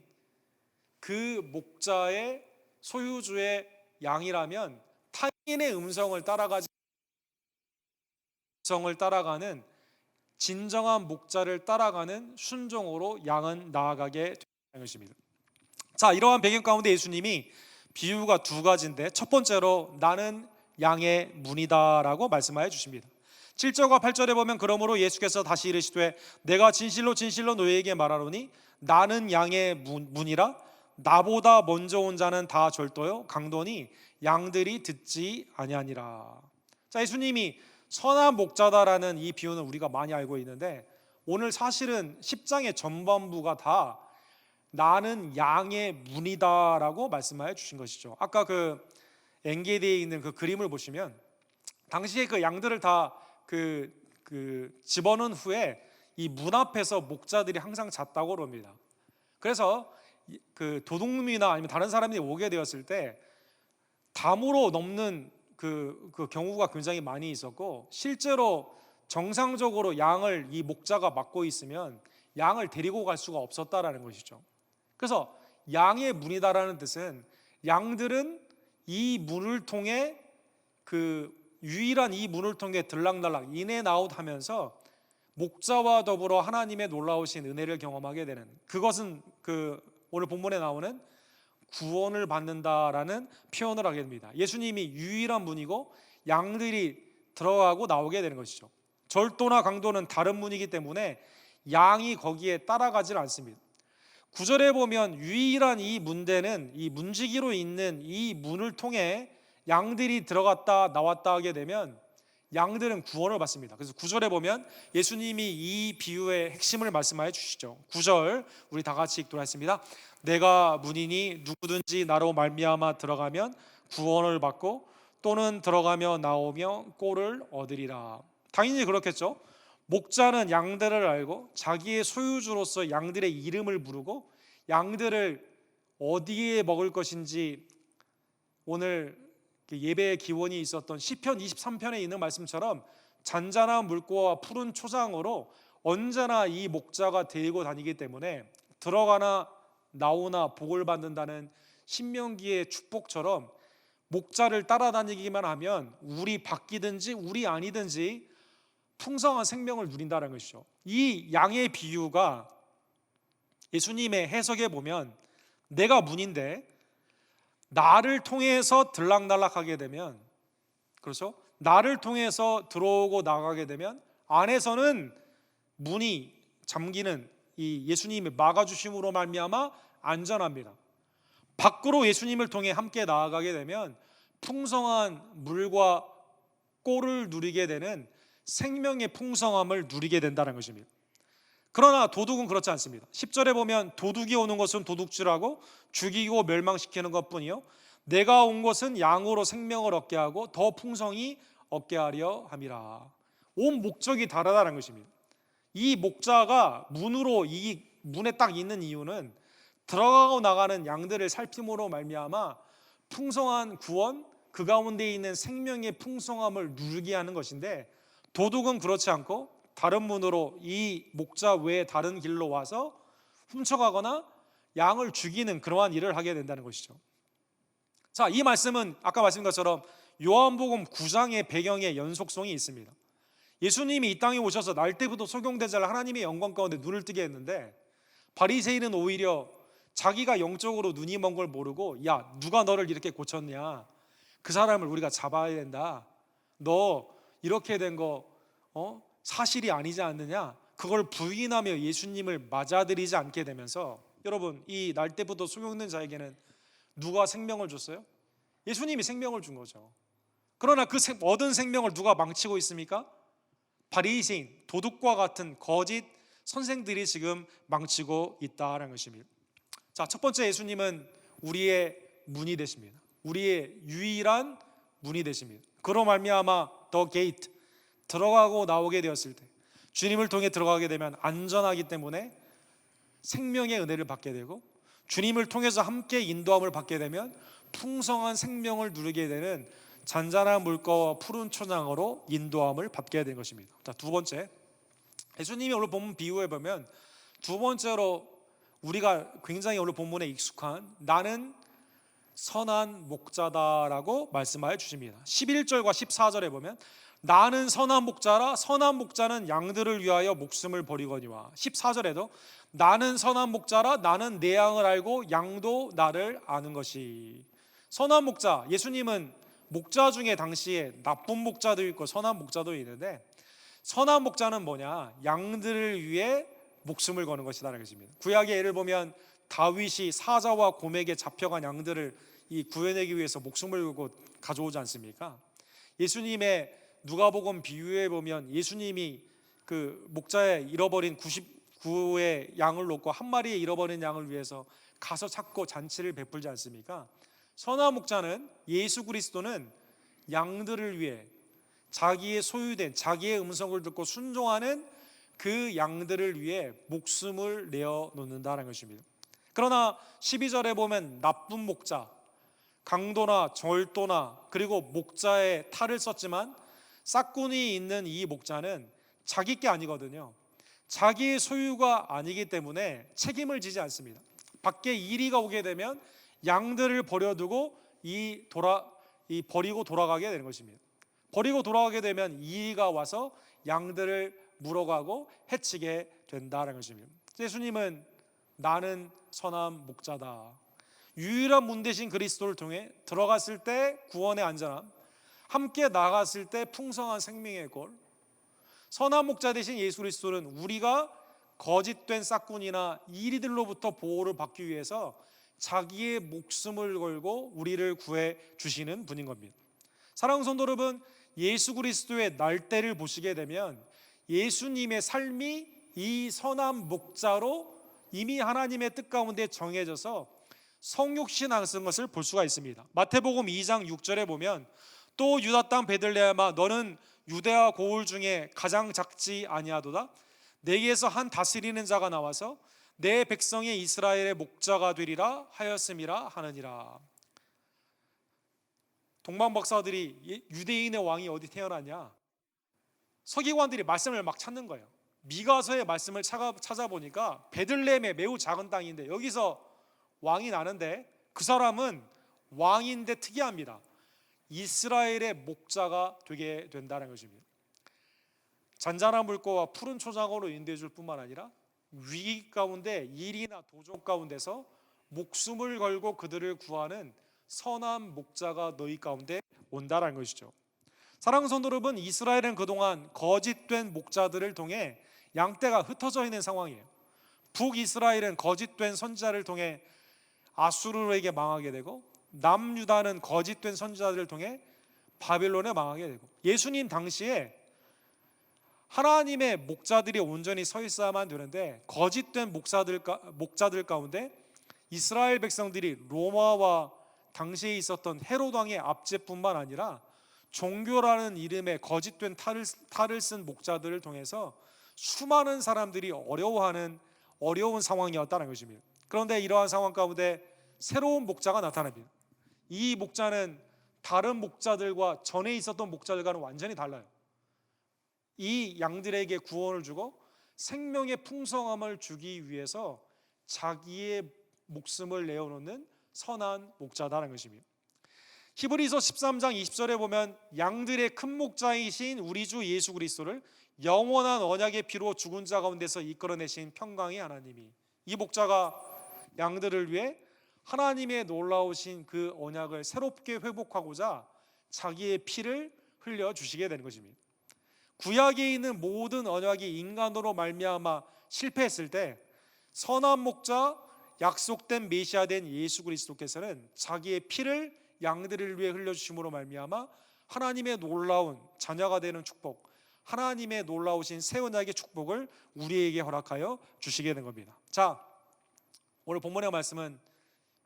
그 목자의 소유주의 양이라면 타인의 음성을 따라가는 진정한 목자를 따라가는 순종으로 양은 나아가게 되는 것입니다. 자, 이러한 배경 가운데 예수님이 비유가 두 가지인데, 첫 번째로 나는 양의 문이다라고 말씀하여 주십니다. 7절과 8절에 보면 그러므로 예수께서 다시 이르시되 내가 진실로 진실로 너희에게 말하노니 나는 양의 문이라. 나보다 먼저 온 자는 다 절도요 강도니 양들이 듣지 아니하니라. 자, 예수님이 선한 목자다라는 이 비유는 우리가 많이 알고 있는데, 오늘 사실은 10장의 전반부가 다 나는 양의 문이다라고 말씀하여 주신 것이죠. 아까 그 엔게디에 있는 그 그림을 보시면 당시에 그 양들을 다 집어넣은 후에 이 문 앞에서 목자들이 항상 잤다고 그럽니다. 그래서 그 도둑놈이나 아니면 다른 사람들이 오게 되었을 때 담으로 넘는 그 경우가 굉장히 많이 있었고, 실제로 정상적으로 양을 이 목자가 맡고 있으면 양을 데리고 갈 수가 없었다라는 것이죠. 그래서 양의 문이다라는 뜻은 양들은 이 문을 통해 유일한 이 문을 통해 들락날락 인앤아웃 하면서 목자와 더불어 하나님의 놀라우신 은혜를 경험하게 되는, 그것은 오늘 본문에 나오는 구원을 받는다라는 표현을 하게 됩니다. 예수님이 유일한 문이고 양들이 들어가고 나오게 되는 것이죠. 절도나 강도는 다른 문이기 때문에 양이 거기에 따라가질 않습니다. 9절에 보면 유일한 이 문대는 이 문지기로 있는 이 문을 통해 양들이 들어갔다 나왔다 하게 되면 양들은 구원을 받습니다. 그래서 9절에 보면 예수님이 이 비유의 핵심을 말씀하여 주시죠. 9절 우리 다 같이 읽도록 하겠습니다. 내가 문이니 누구든지 나로 말미암아 들어가면 구원을 받고 또는 들어가며 나오며 꼴을 얻으리라. 당연히 그렇겠죠. 목자는 양들을 알고 자기의 소유주로서 양들의 이름을 부르고 양들을 어디에 먹을 것인지, 오늘 예배의 기원이 있었던 시편 23편에 있는 말씀처럼 잔잔한 물고와 푸른 초장으로 언제나 이 목자가 데리고 다니기 때문에 들어가나 나오나 복을 받는다는 신명기의 축복처럼 목자를 따라다니기만 하면 우리 바뀌든지 우리 아니든지 풍성한 생명을 누린다는 것이죠. 이 양의 비유가 예수님의 해석에 보면 내가 문인데 나를 통해서 들락날락하게 되면, 그렇죠? 나를 통해서 들어오고 나가게 되면 안에서는 문이 잠기는 이 예수님이 막아주심으로 말미암아 안전합니다. 밖으로 예수님을 통해 함께 나아가게 되면 풍성한 물과 꼴을 누리게 되는 생명의 풍성함을 누리게 된다는 것입니다. 그러나 도둑은 그렇지 않습니다. 10절에 보면 도둑이 오는 것은 도둑질하고 죽이고 멸망시키는 것뿐이요 내가 온 것은 양으로 생명을 얻게 하고 더 풍성히 얻게 하려 함이라. 온 목적이 다르다는 것입니다. 이 목자가 문으로 이 문에 딱 있는 이유는 들어가고 나가는 양들을 살핌으로 말미암아 풍성한 구원, 그 가운데 있는 생명의 풍성함을 누리게 하는 것인데, 도둑은 그렇지 않고 다른 문으로 이 목자 외에 다른 길로 와서 훔쳐가거나 양을 죽이는 그러한 일을 하게 된다는 것이죠. 자, 이 말씀은 아까 말씀드린 것처럼 요한복음 9장의 배경에 연속성이 있습니다. 예수님이 이 땅에 오셔서 날 때부터 소경대자를 하나님의 영광 가운데 눈을 뜨게 했는데, 바리새인은 오히려 자기가 영적으로 눈이 먼 걸 모르고, 야, 누가 너를 이렇게 고쳤냐, 그 사람을 우리가 잡아야 된다, 너 이렇게 된 거 사실이 아니지 않느냐, 그걸 부인하며 예수님을 맞아들이지 않게 되면서, 여러분, 이 날 때부터 소경된 자에게는 누가 생명을 줬어요? 예수님이 생명을 준 거죠. 그러나 그 얻은 생명을 누가 망치고 있습니까? 바리새인, 도둑과 같은 거짓 선생들이 지금 망치고 있다는 것입니다. 자, 첫 번째, 예수님은 우리의 문이 되십니다. 우리의 유일한 문이 되십니다. 그로 말미암아 the gate, 들어가고 나오게 되었을 때, 주님을 통해 들어가게 되면 안전하기 때문에 생명의 은혜를 받게 되고, 주님을 통해서 함께 인도함을 받게 되면 풍성한 생명을 누리게 되는 잔잔한 물가와 푸른 초장으로 인도함을 받게 된 것입니다. 자, 두 번째, 예수님이 오늘 본문 비유해 보면 두 번째로 우리가 굉장히 오늘 본문에 익숙한 나는 선한 목자다라고 말씀하여 주십니다. 11절과 14절에 보면 나는 선한 목자라, 선한 목자는 양들을 위하여 목숨을 버리거니와, 14절에도 나는 선한 목자라, 나는 내 양을 알고 양도 나를 아는 것이. 선한 목자, 예수님은 목자 중에 당시에 나쁜 목자도 있고 선한 목자도 있는데, 선한 목자는 뭐냐, 양들을 위해 목숨을 거는 것이라는 것입니다. 구약의 예를 보면 다윗이 사자와 곰에게 잡혀간 양들을 구해내기 위해서 목숨을 걸고 가져오지 않습니까? 예수님의 누가복음 비유에 보면 예수님이 그 목자의 잃어버린 99의 양을 놓고 한 마리의 잃어버린 양을 위해서 가서 찾고 잔치를 베풀지 않습니까? 선한 목자는, 예수 그리스도는 양들을 위해 자기의 소유된 자기의 음성을 듣고 순종하는 그 양들을 위해 목숨을 내어 놓는다는 것입니다. 그러나 12절에 보면 나쁜 목자, 강도나 절도나 그리고 목자의 탈을 썼지만 싹군이 있는 이 목자는 자기 게 아니거든요. 자기의 소유가 아니기 때문에 책임을 지지 않습니다. 밖에 이리가 오게 되면 양들을 버려두고 버리고 돌아가게 되는 것입니다. 버리고 돌아가게 되면 이리가 와서 양들을 물어가고 해치게 된다는 것입니다. 예수님은 나는 선한 목자다, 유일한 문 대신 그리스도를 통해 들어갔을 때 구원의 안전함, 함께 나갔을 때 풍성한 생명의 꼴, 선한 목자 대신 예수 그리스도는 우리가 거짓된 싹군이나 이리들로부터 보호를 받기 위해서 자기의 목숨을 걸고 우리를 구해 주시는 분인 겁니다. 사랑하는 성도 여러분, 예수 그리스도의 날때를 보시게 되면 예수님의 삶이 이 선한 목자로 이미 하나님의 뜻 가운데 정해져서 성육신하는 것을 볼 수가 있습니다. 마태복음 2장 6절에 보면 또 유다 땅 베들레헴아 너는 유대와 고을 중에 가장 작지 아니하도다. 내게서 한 다스리는 자가 나와서 내 백성의 이스라엘의 목자가 되리라 하였음이라 하느니라. 동방 박사들이 유대인의 왕이 어디 태어났냐? 서기관들이 말씀을 막 찾는 거예요. 미가서의 말씀을 찾아보니까 베들레헴의 매우 작은 땅인데 여기서 왕이 나는데 그 사람은 왕인데 특이합니다. 이스라엘의 목자가 되게 된다는 것입니다. 잔잔한 물고와 푸른 초장으로 인도해 줄 뿐만 아니라 위기 가운데 일이나 도적 가운데서 목숨을 걸고 그들을 구하는 선한 목자가 너희 가운데 온다라는 것이죠. 사랑하는 성도 여러분, 이스라엘은 그동안 거짓된 목자들을 통해 양떼가 흩어져 있는 상황이에요. 북이스라엘은 거짓된 선지자를 통해 아수르에게 망하게 되고 남유다는 거짓된 선지자들을 통해 바벨론에 망하게 되고 예수님 당시에 하나님의 목자들이 온전히 서 있어야만 되는데 거짓된 목자들 가운데 이스라엘 백성들이 로마와 당시에 있었던 헤롯 왕의 압제뿐만 아니라 종교라는 이름의 거짓된 탈을 쓴 목자들을 통해서 수많은 사람들이 어려운 상황이었다는 것입니다. 그런데 이러한 상황 가운데 새로운 목자가 나타납니다. 이 목자는 다른 목자들과 전에 있었던 목자들과는 완전히 달라요. 이 양들에게 구원을 주고 생명의 풍성함을 주기 위해서 자기의 목숨을 내어놓는 선한 목자다라는 것입니다. 히브리서 13장 20절에 보면 양들의 큰 목자이신 우리 주 예수 그리스도를 영원한 언약의 피로 죽은 자 가운데서 이끌어내신 평강의 하나님이, 이 목자가 양들을 위해 하나님의 놀라우신 그 언약을 새롭게 회복하고자 자기의 피를 흘려주시게 되는 것입니다. 구약에 있는 모든 언약이 인간으로 말미암아 실패했을 때 선한 목자, 약속된 메시아된 예수 그리스도께서는 자기의 피를 양들을 위해 흘려주심으로 말미암아 하나님의 놀라운 자녀가 되는 축복, 하나님의 놀라우신 새 언약의 축복을 우리에게 허락하여 주시게 된 겁니다. 자, 오늘 본문의 말씀은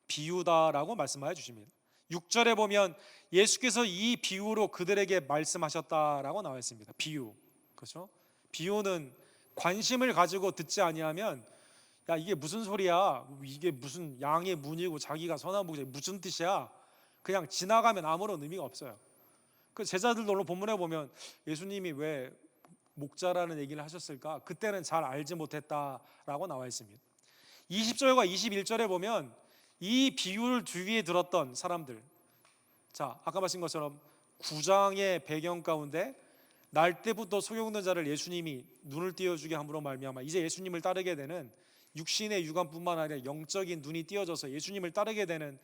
비유다라고 말씀하여 주십니다. 6절에 보면 예수께서 이 비유로 그들에게 말씀하셨다라고 나와 있습니다. 비유, 그렇죠? 비유는 관심을 가지고 듣지 아니하면 야 이게 무슨 소리야? 이게 무슨 양의 문이고 자기가 선한 목자 무슨 뜻이야? 그냥 지나가면 아무런 의미가 없어요. 그 제자들도 오늘 본문에 보면 예수님이 왜 목자라는 얘기를 하셨을까? 그때는 잘 알지 못했다라고 나와 있습니다. 20절과 21절에 보면 이 비유를 주위에 들었던 사람들, 자 아까 말씀인 것처럼 9장의 배경 가운데 날 때부터 소경된 자를 예수님이 눈을 띄워주게 함으로 말미암아 이제 예수님을 따르게 되는 육신의 육안뿐만 아니라 영적인 눈이 띄어져서 예수님을 따르게 되는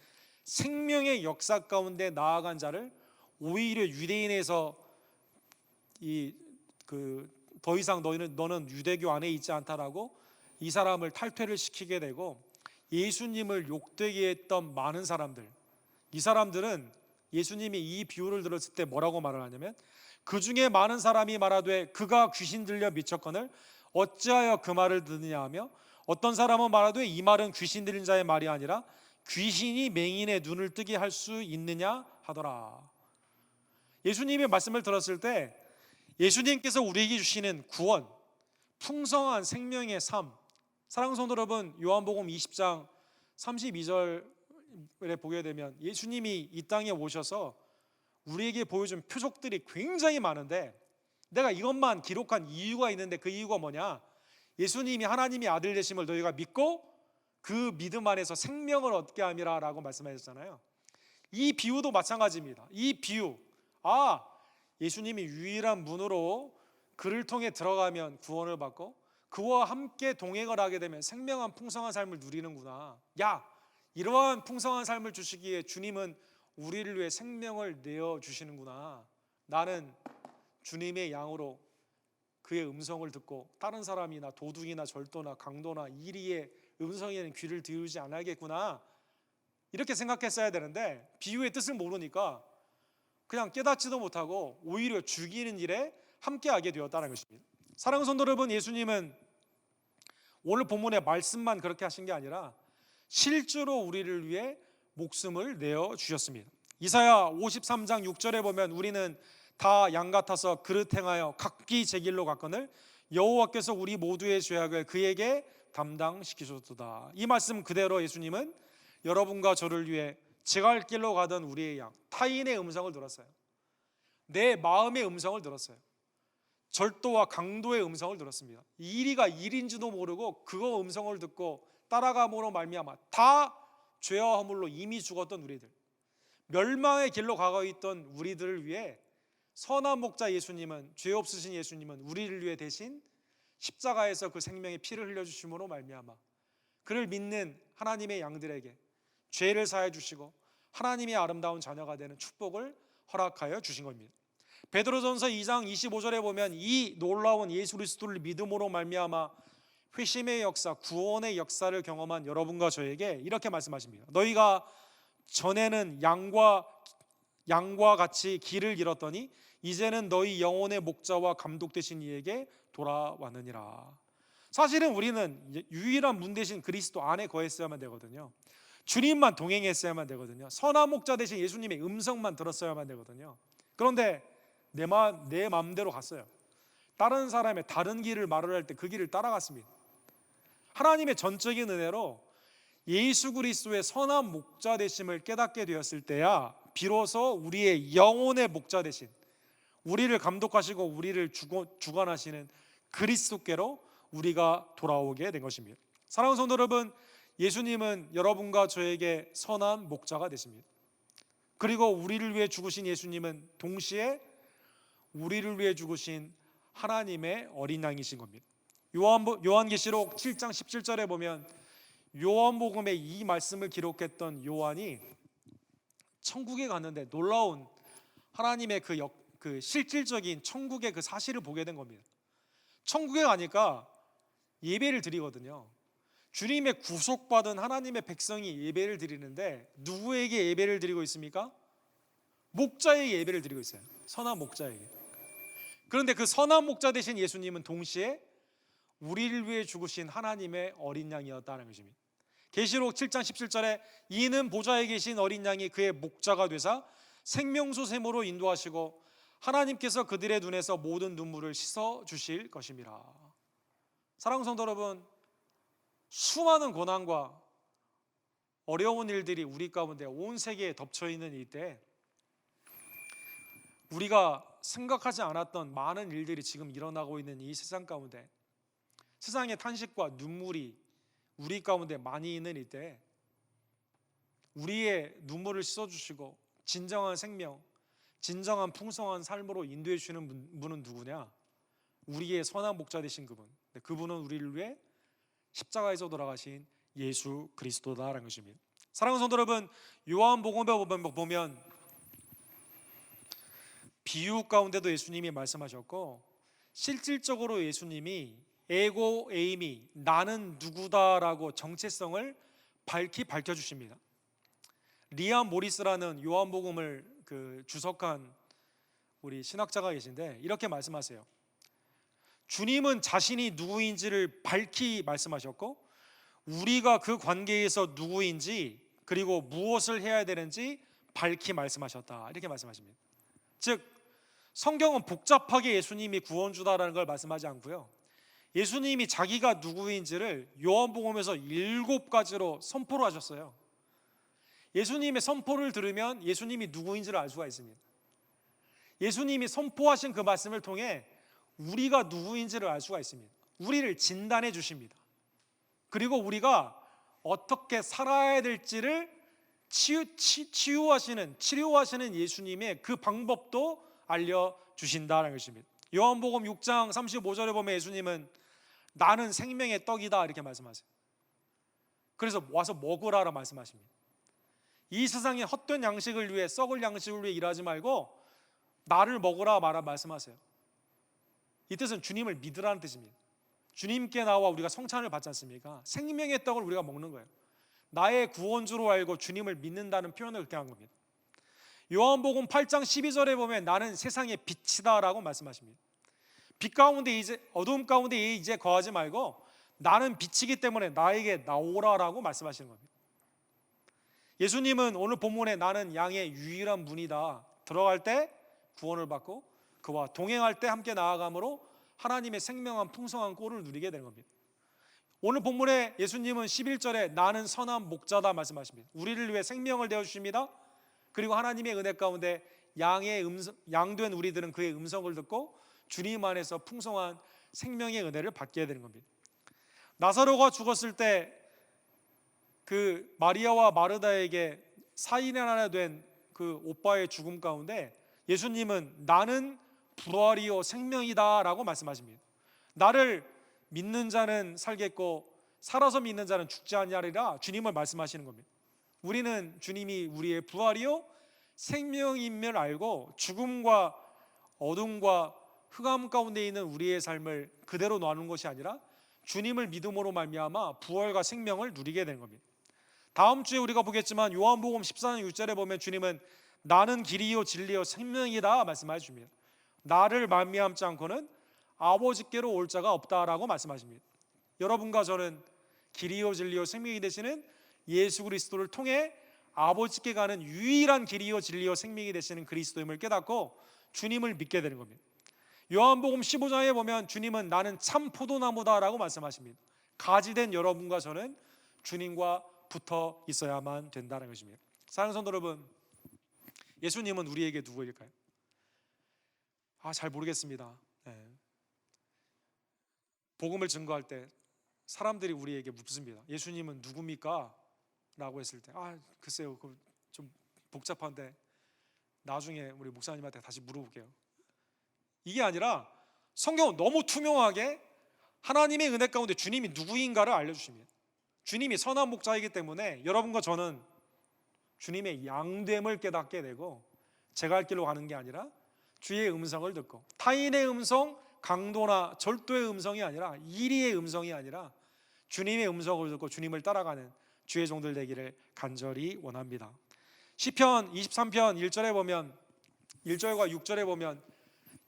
생명의 역사 가운데 나아간 자를 오히려 유대인에서 더 이상 너는 유대교 안에 있지 않다라고 이 사람을 탈퇴를 시키게 되고 예수님을 욕되게 했던 많은 사람들, 이 사람들은 예수님이 이 비유를 들었을 때 뭐라고 말을 하냐면 그 중에 많은 사람이 말하되 그가 귀신 들려 미쳤거늘 어찌하여 그 말을 듣느냐 하며 어떤 사람은 말하되 이 말은 귀신 들린 자의 말이 아니라 귀신이 맹인의 눈을 뜨게 할 수 있느냐 하더라. 예수님의 말씀을 들었을 때 예수님께서 우리에게 주시는 구원, 풍성한 생명의 삶, 사랑하는 성도 여러분, 요한복음 20장 32절에 보게 되면 예수님이 이 땅에 오셔서 우리에게 보여준 표적들이 굉장히 많은데 내가 이것만 기록한 이유가 있는데 그 이유가 뭐냐? 예수님이 하나님의 아들 되심을 너희가 믿고 그 믿음 안에서 생명을 얻게 함이라 라고 말씀하셨잖아요. 이 비유도 마찬가지입니다. 이 비유, 예수님이 유일한 문으로 그를 통해 들어가면 구원을 받고 그와 함께 동행을 하게 되면 생명한 풍성한 삶을 누리는구나. 이러한 풍성한 삶을 주시기에 주님은 우리를 위해 생명을 내어주시는구나. 나는 주님의 양으로 그의 음성을 듣고 다른 사람이나 도둑이나 절도나 강도나 이리의 음성에는 귀를 기울이지 않아야겠구나, 이렇게 생각했어야 되는데 비유의 뜻을 모르니까 그냥 깨닫지도 못하고 오히려 죽이는 일에 함께하게 되었다는 것입니다. 사랑하는 성도 여러분, 예수님은 오늘 본문의 말씀만 그렇게 하신 게 아니라 실제로 우리를 위해 목숨을 내어주셨습니다. 이사야 53장 6절에 보면 우리는 다 양 같아서 그릇 행하여 각기 제 길로 갔거늘 여호와께서 우리 모두의 죄악을 그에게 담당시키셨도다. 이 말씀 그대로 예수님은 여러분과 저를 위해 제갈 길로 가던 우리의 양, 타인의 음성을 들었어요. 내 마음의 음성을 들었어요. 절도와 강도의 음성을 들었습니다. 이리가 일인지도 모르고 그거 음성을 듣고 따라감으로 말미암아 다 죄와 허물로 이미 죽었던 우리들, 멸망의 길로 가고 있던 우리들을 위해 선한 목자 예수님은, 죄 없으신 예수님은 우리를 위해 대신 십자가에서 그 생명의 피를 흘려주심으로 말미암아 그를 믿는 하나님의 양들에게 죄를 사해 주시고 하나님의 아름다운 자녀가 되는 축복을 허락하여 주신 겁니다. 베드로전서 2장 25절에 보면 이 놀라운 예수 그리스도를 믿음으로 말미암아 회심의 역사, 구원의 역사를 경험한 여러분과 저에게 이렇게 말씀하십니다. 너희가 전에는 양과 같이 길을 잃었더니 이제는 너희 영혼의 목자와 감독 되신 이에게 돌아왔느니라. 사실은 우리는 유일한 문 대신 그리스도 안에 거했어야만 되거든요. 주님만 동행했어야만 되거든요. 선한 목자 대신 예수님의 음성만 들었어야만 되거든요. 그런데 내 마음대로 갔어요. 다른 사람의 다른 길을 말을 할 때 그 길을 따라갔습니다. 하나님의 전적인 은혜로 예수 그리스도의 선한 목자 되심을 깨닫게 되었을 때야 비로소 우리의 영혼의 목자 되신, 우리를 감독하시고 우리를 주관하시는 그리스도께로 우리가 돌아오게 된 것입니다. 사랑하는 성도 여러분, 예수님은 여러분과 저에게 선한 목자가 되십니다. 그리고 우리를 위해 죽으신 예수님은 동시에 우리를 위해 죽으신 하나님의 어린 양이신 겁니다. 요한계시록 7장 17절에 보면 요한복음에 이 말씀을 기록했던 요한이 천국에 갔는데 놀라운 하나님의 그 실질적인 천국의 그 사실을 보게 된 겁니다. 천국에 가니까 예배를 드리거든요. 주님의 구속받은 하나님의 백성이 예배를 드리는데 누구에게 예배를 드리고 있습니까? 목자에게 예배를 드리고 있어요. 선한 목자에게. 그런데 그 선한 목자 되신 예수님은 동시에 우리를 위해 죽으신 하나님의 어린 양이었다는 것입니다. 계시록 7장 17절에 이는 보좌에 계신 어린 양이 그의 목자가 되사 생명수 샘으로 인도하시고 하나님께서 그들의 눈에서 모든 눈물을 씻어 주실 것입니다. 사랑하는 성도 여러분, 수많은 고난과 어려운 일들이 우리 가운데 온 세계에 덮쳐 있는 이때 우리가 생각하지 않았던 많은 일들이 지금 일어나고 있는 이 세상 가운데, 세상의 탄식과 눈물이 우리 가운데 많이 있는 이때 우리의 눈물을 씻어주시고 진정한 생명, 진정한 풍성한 삶으로 인도해 주시는 분은 누구냐? 우리의 선한 목자 되신 그분. 그분은 우리를 위해 십자가에서 돌아가신 예수 그리스도다라는 것입니다. 사랑하는 성도 여러분, 요한복음에 보면 비유 가운데도 예수님이 말씀하셨고 실질적으로 예수님이 에고 에이미, 나는 누구다라고 정체성을 밝혀주십니다. 리암 모리스라는 요한복음을 주석한 우리 신학자가 계신데 이렇게 말씀하세요. 주님은 자신이 누구인지를 밝히 말씀하셨고 우리가 그 관계에서 누구인지 그리고 무엇을 해야 되는지 밝히 말씀하셨다, 이렇게 말씀하십니다. 즉 성경은 복잡하게 예수님이 구원주다라는 걸 말씀하지 않고요, 예수님이 자기가 누구인지를 요한복음에서 7가지로 선포를 하셨어요. 예수님의 선포를 들으면 예수님이 누구인지를 알 수가 있습니다. 예수님이 선포하신 그 말씀을 통해 우리가 누구인지를 알 수가 있습니다. 우리를 진단해 주십니다. 그리고 우리가 어떻게 살아야 될지를 치료하시는 예수님의 그 방법도 알려주신다는 것입니다. 요한복음 6장 35절에 보면 예수님은 나는 생명의 떡이다, 이렇게 말씀하세요. 그래서 와서 먹으라라 말씀하십니다. 이 세상의 헛된 양식을 위해, 썩을 양식을 위해 일하지 말고 나를 먹으라 말씀하세요. 이 뜻은 주님을 믿으라는 뜻입니다. 주님께 나와 우리가 성찬을 받지 않습니까? 생명의 떡을 우리가 먹는 거예요. 나의 구원주로 알고 주님을 믿는다는 표현을 그렇게 한 겁니다. 요한복음 8장 12절에 보면 나는 세상의 빛이다 라고 말씀하십니다. 빛 가운데 어두움 가운데 이제 거하지 말고 나는 빛이기 때문에 나에게 나오라 라고 말씀하시는 겁니다. 예수님은 오늘 본문에 나는 양의 유일한 문이다, 들어갈 때 구원을 받고 그와 동행할 때 함께 나아감으로 하나님의 생명한 풍성한 꼴을 누리게 되는 겁니다. 오늘 본문에 예수님은 11절에 나는 선한 목자다 말씀하십니다. 우리를 위해 생명을 내어 주십니다. 그리고 하나님의 은혜 가운데 양된 우리들은 그의 음성을 듣고 주님 안에서 풍성한 생명의 은혜를 받게 되는 겁니다. 나사로가 죽었을 때 그 마리아와 마르다에게 사인하나 된 그 오빠의 죽음 가운데 예수님은 나는 부활이요 생명이다 라고 말씀하십니다. 나를 믿는 자는 살겠고 살아서 믿는 자는 죽지 아니하리라 주님을 말씀하시는 겁니다. 우리는 주님이 우리의 부활이요 생명임을 알고 죽음과 어둠과 흑암 가운데 있는 우리의 삶을 그대로 놔는 것이 아니라 주님을 믿음으로 말미암아 부활과 생명을 누리게 되는 겁니다. 다음 주에 우리가 보겠지만 요한복음 14장 6절에 보면 주님은 나는 길이요 진리요 생명이다 말씀하십니다. 나를 말미암지 않고는 아버지께로 올 자가 없다라고 말씀하십니다. 여러분과 저는 길이요 진리요 생명이 되시는 예수 그리스도를 통해 아버지께 가는 유일한 길이요 진리요 생명이 되시는 그리스도임을 깨닫고 주님을 믿게 되는 겁니다. 요한복음 15장에 보면 주님은 나는 참 포도나무다라고 말씀하십니다. 가지된 여러분과 저는 주님과 붙어 있어야만 된다는 것입니다. 사랑하는 성도 여러분, 예수님은 우리에게 누구일까요? 잘 모르겠습니다. 복음을 증거할 때 사람들이 우리에게 묻습니다. 예수님은 누굽니까? 라고 했을 때 글쎄요, 좀 복잡한데 나중에 우리 목사님한테 다시 물어볼게요. 이게 아니라 성경은 너무 투명하게 하나님의 은혜 가운데 주님이 누구인가를 알려주십니다. 주님이 선한 목자이기 때문에 여러분과 저는 주님의 양됨을 깨닫게 되고 제가 할 길로 가는 게 아니라 주의 음성을 듣고 타인의 음성, 강도나 절도의 음성이 아니라 이리의 음성이 아니라 주님의 음성을 듣고 주님을 따라가는 주의 종들 되기를 간절히 원합니다. 시편 23편 1절에 보면 1절과 6절에 보면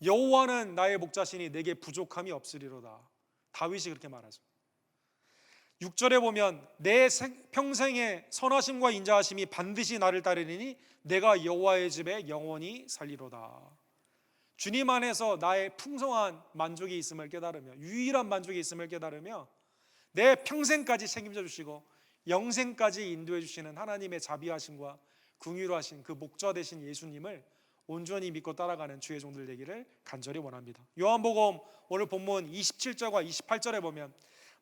여호와는 나의 목자시니 내게 부족함이 없으리로다. 다윗이 그렇게 말하죠. 6절에 보면 내 평생의 선하심과 인자하심이 반드시 나를 따르리니 내가 여호와의 집에 영원히 살리로다. 주님 안에서 나의 풍성한 만족이 있음을 깨달으며 유일한 만족이 있음을 깨달으며 내 평생까지 책임져 주시고 영생까지 인도해 주시는 하나님의 자비하심과 긍휼하신 그 목자 되신 예수님을 온전히 믿고 따라가는 주의 종들 되기를 간절히 원합니다. 요한복음 오늘 본문 27절과 28절에 보면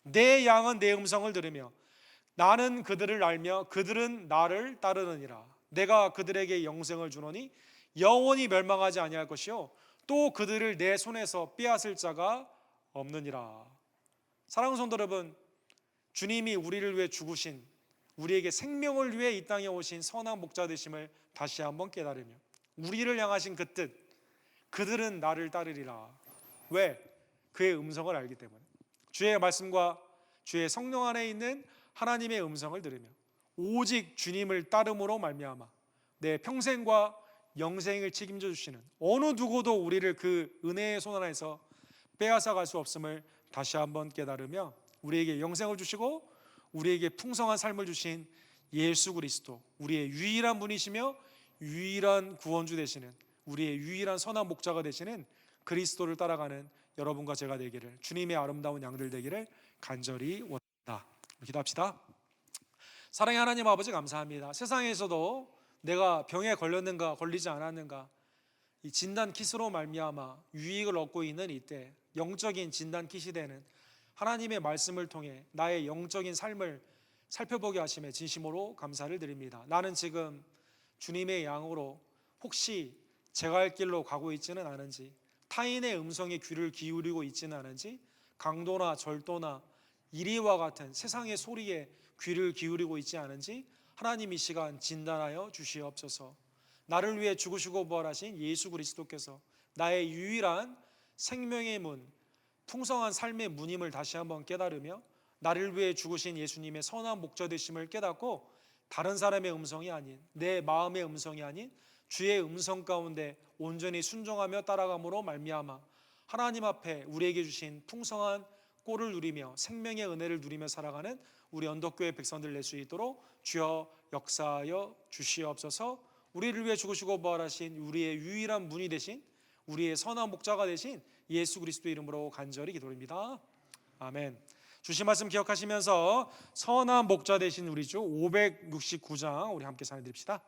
내 양은 내 음성을 들으며 나는 그들을 알며 그들은 나를 따르느니라. 내가 그들에게 영생을 주노니 영원히 멸망하지 아니할 것이요 또 그들을 내 손에서 빼앗을 자가 없느니라. 사랑하는 성도 여러분, 주님이 우리를 위해 죽으신 우리에게 생명을 위해 이 땅에 오신 선한 목자 되심을 다시 한번 깨달으며 우리를 향하신 그 뜻, 그들은 나를 따르리라. 왜? 그의 음성을 알기 때문에 주의 말씀과 주의 성령 안에 있는 하나님의 음성을 들으며 오직 주님을 따름으로 말미암아 내 평생과 영생을 책임져 주시는 어느 누구도 우리를 그 은혜의 손 안에서 빼앗아 갈 수 없음을 다시 한번 깨달으며 우리에게 영생을 주시고 우리에게 풍성한 삶을 주신 예수 그리스도, 우리의 유일한 분이시며 유일한 구원주 되시는 우리의 유일한 선한 목자가 되시는 그리스도를 따라가는 여러분과 제가 되기를, 주님의 아름다운 양들 되기를 간절히 원합니다. 기도합시다. 사랑의 하나님 아버지, 감사합니다. 세상에서도 내가 병에 걸렸는가 걸리지 않았는가 이 진단 킷으로 말미암아 유익을 얻고 있는 이때 영적인 진단 킷이 되는 하나님의 말씀을 통해 나의 영적인 삶을 살펴보게 하심에 진심으로 감사를 드립니다. 나는 지금 주님의 양으로 혹시 제가 할 길로 가고 있지는 않은지, 타인의 음성에 귀를 기울이고 있지는 않은지, 강도나 절도나 이리와 같은 세상의 소리에 귀를 기울이고 있지 않은지 하나님 이 시간 진단하여 주시옵소서. 나를 위해 죽으시고 부활하신 예수 그리스도께서 나의 유일한 생명의 문, 풍성한 삶의 문임을 다시 한번 깨달으며 나를 위해 죽으신 예수님의 선한 목자 되심을 깨닫고 다른 사람의 음성이 아닌 내 마음의 음성이 아닌 주의 음성 가운데 온전히 순종하며 따라감으로 말미암아 하나님 앞에 우리에게 주신 풍성한 꼴을 누리며 생명의 은혜를 누리며 살아가는 우리 언덕교회 백성들 낼 수 있도록 주여 역사하여 주시옵소서. 우리를 위해 죽으시고 부활하신 우리의 유일한 문이 되신 우리의 선한 목자가 되신 예수 그리스도 이름으로 간절히 기도드립니다. 아멘. 주신 말씀 기억하시면서 선한 목자 되신 우리 주 569장 우리 함께 찬양드립시다.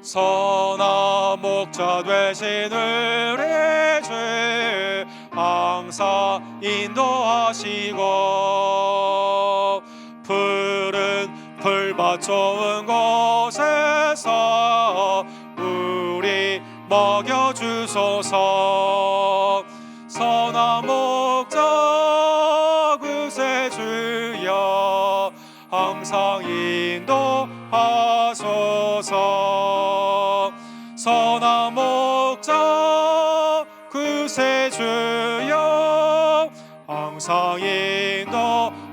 선한 목자 되신 우리 주 항상 인도하시고 푸른 풀밭 좋은 곳에서 우리 먹여주소서. 선한 목자 구세주여 항상 인도하소서. 선한 목자 구세주여 항상 인도하소서.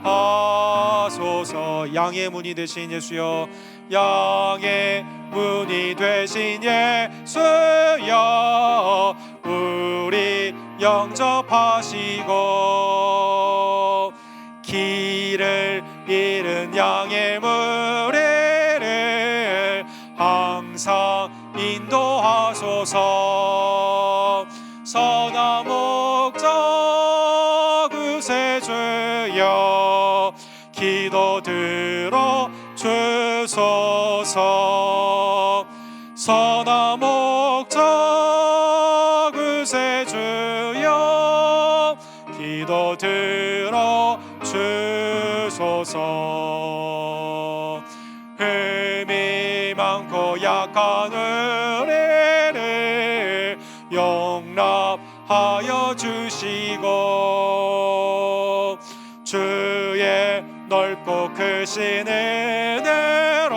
양의 문이 되신 예수여, 양의 문이 되신 예수여 우리 영접하시고 길을 잃은 양의 무리를 항상 인도하소서. 선한 목자 구세주여 기도 들어 주소서. 선한 목자 구세주여 기도 들어 주소서. 흠이 많고 약한 우리를 용납하여 주시고 주의 넓고 크신 은혜로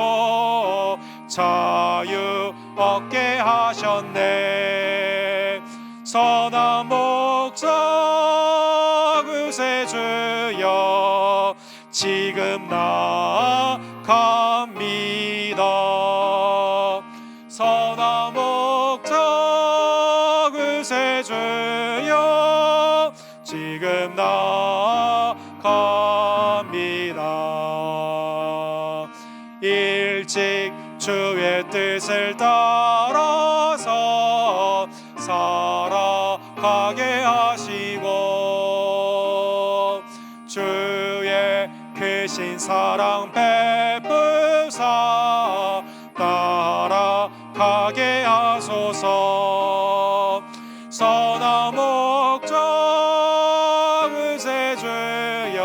자유 얻게 하셨네. 선한 목자 구세주여 지금 나아갑니다. 선한 목자 구세주여 지금 나아갑니다. 일찍 주의 뜻을 따라서 살아가게 하시고 주의 크신 사랑 베푸사 따라가게 하소서. 선한 목자 구세주여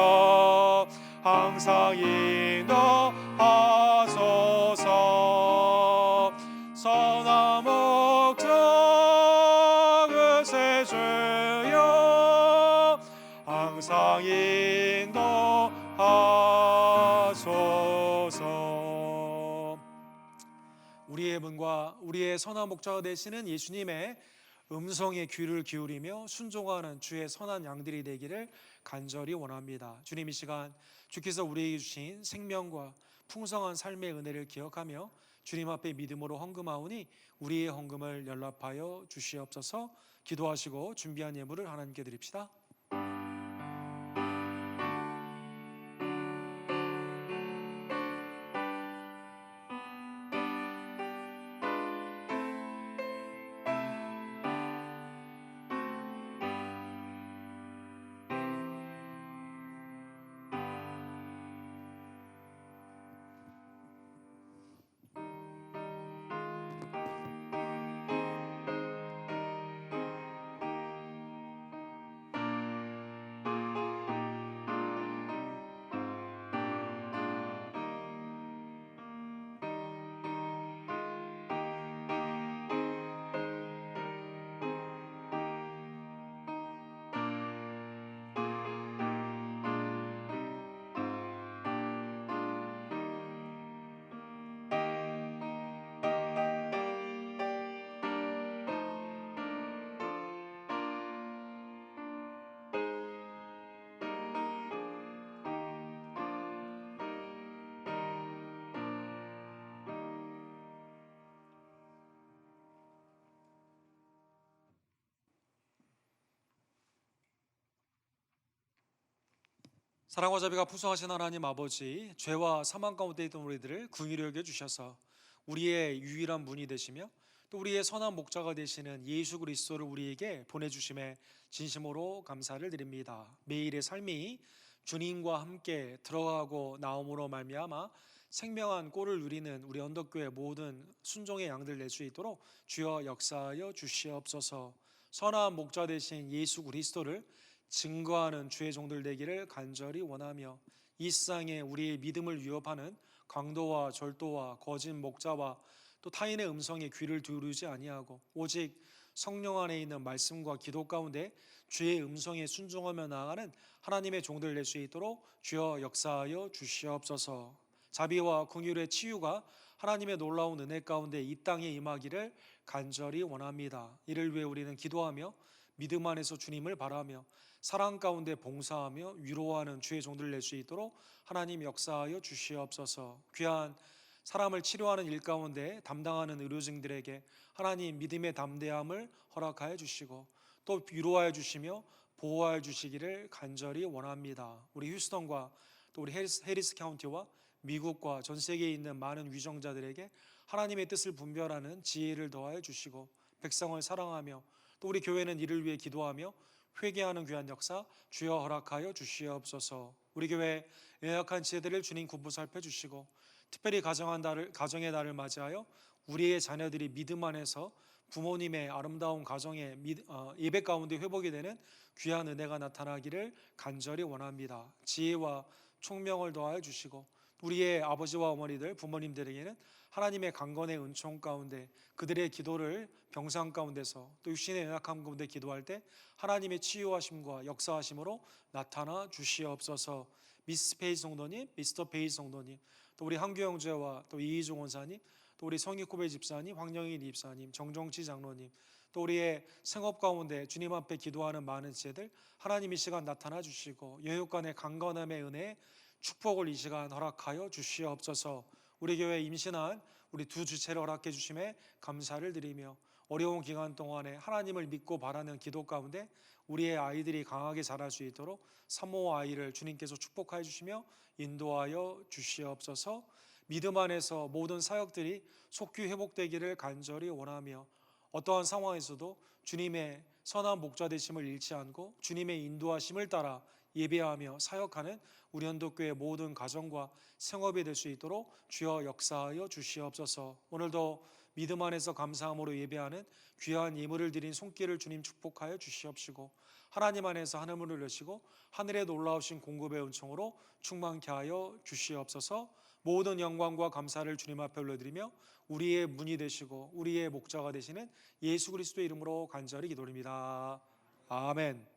항상 인도하소서. 선한 목자 구세주여 항상 인도하소서. 우리의 문과 우리의 선한 목자가 되시는 예수님의 음성에 귀를 기울이며 순종하는 주의 선한 양들이 되기를 간절히 원합니다. 주님, 이 시간 주께서 우리에게 주신 생명과 풍성한 삶의 은혜를 기억하며 주님 앞에 믿음으로 헌금하오니 우리의 헌금을 연락하여 주시옵소서. 기도하시고 준비한 예물을 하나님께 드립시다. 사랑과 자비가 풍성하신 하나님 아버지, 죄와 사망 가운데 있던 우리들을 긍휼히 여겨 주셔서 우리의 유일한 문이 되시며 또 우리의 선한 목자가 되시는 예수 그리스도를 우리에게 보내주심에 진심으로 감사를 드립니다. 매일의 삶이 주님과 함께 들어가고 나옴으로 말미암아 생명한 꼴을 누리는 우리 언덕교회 모든 순종의 양들 낼 수 있도록 주여 역사하여 주시옵소서. 선한 목자 되신 예수 그리스도를 증거하는 주의 종들 되기를 간절히 원하며 이 세상에 우리의 믿음을 위협하는 강도와 절도와 거짓 목자와 또 타인의 음성에 귀를 두르지 아니하고 오직 성령 안에 있는 말씀과 기도 가운데 주의 음성에 순종하며 나아가는 하나님의 종들 낼 수 있도록 주여 역사하여 주시옵소서. 자비와 긍휼의 치유가 하나님의 놀라운 은혜 가운데 이 땅에 임하기를 간절히 원합니다. 이를 위해 우리는 기도하며 믿음 안에서 주님을 바라며 사랑 가운데 봉사하며 위로하는 주의 종들 낼 수 있도록 하나님 역사하여 주시옵소서. 귀한 사람을 치료하는 일 가운데 담당하는 의료진들에게 하나님 믿음의 담대함을 허락하여 주시고 또 위로하여 주시며 보호하여 주시기를 간절히 원합니다. 우리 휴스턴과 또 우리 해리스 카운티와 미국과 전 세계에 있는 많은 위정자들에게 하나님의 뜻을 분별하는 지혜를 더하여 주시고 백성을 사랑하며 또 우리 교회는 이를 위해 기도하며 회개하는 귀한 역사 주여 허락하여 주시옵소서. 우리 교회 연약한 지혜들을 주님 굽부 살펴주시고 특별히 가정의 날을 맞이하여 우리의 자녀들이 믿음 안에서 부모님의 아름다운 가정의 예배 가운데 회복이 되는 귀한 은혜가 나타나기를 간절히 원합니다. 지혜와 총명을 더하여 주시고 우리의 아버지와 어머니들 부모님들에게는 하나님의 강건의 은총 가운데 그들의 기도를 병상 가운데서 또 육신의 연약함 가운데 기도할 때 하나님의 치유하심과 역사하심으로 나타나 주시옵소서. 미스 페이 성도님, 미스터 페이 성도님, 또 우리 한규 형제와 또 이희종 원사님, 또 우리 성익구배 집사님, 황영인 입사님, 정정치 장로님, 또 우리의 생업 가운데 주님 앞에 기도하는 많은 지혜들 하나님 이 시간 나타나 주시고 여육간의 강건함의 은혜 축복을 이 시간 허락하여 주시옵소서. 우리 교회 임신한 우리 두 주체를 허락해 주심에 감사를 드리며 어려운 기간 동안에 하나님을 믿고 바라는 기도 가운데 우리의 아이들이 강하게 자랄 수 있도록 산모 아이를 주님께서 축복하여 주시며 인도하여 주시옵소서. 믿음 안에서 모든 사역들이 속히 회복되기를 간절히 원하며 어떠한 상황에서도 주님의 선한 목자 되심을 잃지 않고 주님의 인도하심을 따라 예배하며 사역하는 우리 언덕교회 모든 가정과 생업이 될 수 있도록 주여 역사하여 주시옵소서. 오늘도 믿음 안에서 감사함으로 예배하는 귀한 예물을 드린 손길을 주님 축복하여 주시옵시고 하나님 안에서 하늘문을 여시고 하늘에 놀라우신 공급의 은총으로 충만케 하여 주시옵소서. 모든 영광과 감사를 주님 앞에 올려드리며 우리의 문이 되시고 우리의 목자가 되시는 예수 그리스도의 이름으로 간절히 기도드립니다. 아멘.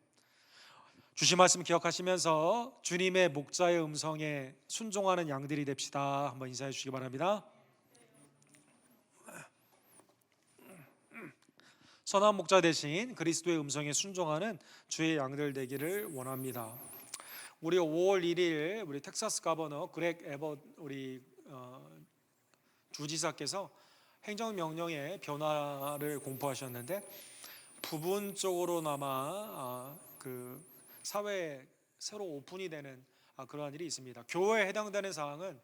주신 말씀 기억하시면서 주님의 목자의 음성에 순종하는 양들이 됩시다. 한번 인사해 주시기 바랍니다. 선한 목자 대신 그리스도의 음성에 순종하는 주의 양들 되기를 원합니다. 우리 5월 1일 우리 텍사스 가버너 그렉 에벗 우리 주지사께서 행정명령의 변화를 공포하셨는데 부분적으로나마 그 사회에 새로 오픈이 되는 그러한 일이 있습니다. 교회에 해당되는 사항은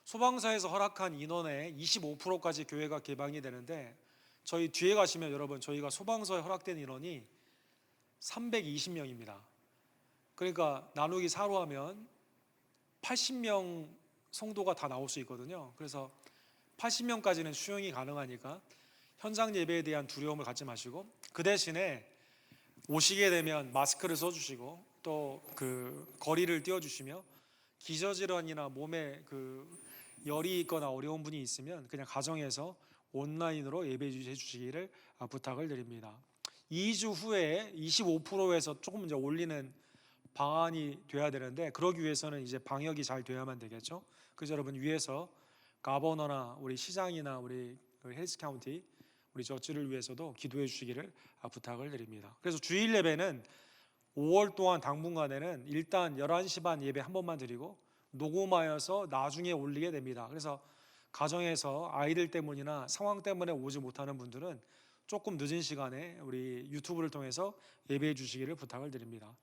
소방서에서 허락한 인원의 25%까지 교회가 개방이 되는데 저희 뒤에 가시면 여러분 저희가 소방서에 허락된 인원이 320명입니다. 그러니까 나누기 4로 하면 80명 성도가 다 나올 수 있거든요. 그래서 80명까지는 수용이 가능하니까 현장 예배에 대한 두려움을 갖지 마시고 그 대신에 오시게 되면 마스크를 써주시고 또 그 거리를 띄워주시며 기저질환이나 몸에 그 열이 있거나 어려운 분이 있으면 그냥 가정에서 온라인으로 예배해 주시기를 부탁을 드립니다. 2주 후에 25%에서 조금 이제 올리는 방안이 돼야 되는데 그러기 위해서는 이제 방역이 잘 돼야만 되겠죠. 그래서 여러분 위에서 가버너나 우리 시장이나 우리 헬스 카운티 우리 저치를 위해서도 기도해 주시기를 부탁을 드립니다. 그래서 주일 예배는 5월 동안 당분간에는 일단 11시 반 예배 한 번만 드리고 녹음하여서 나중에 올리게 됩니다. 그래서 가정에서 아이들 때문이나 상황 때문에 오지 못하는 분들은 조금 늦은 시간에 우리 유튜브를 통해서 예배해 주시기를 부탁을 드립니다.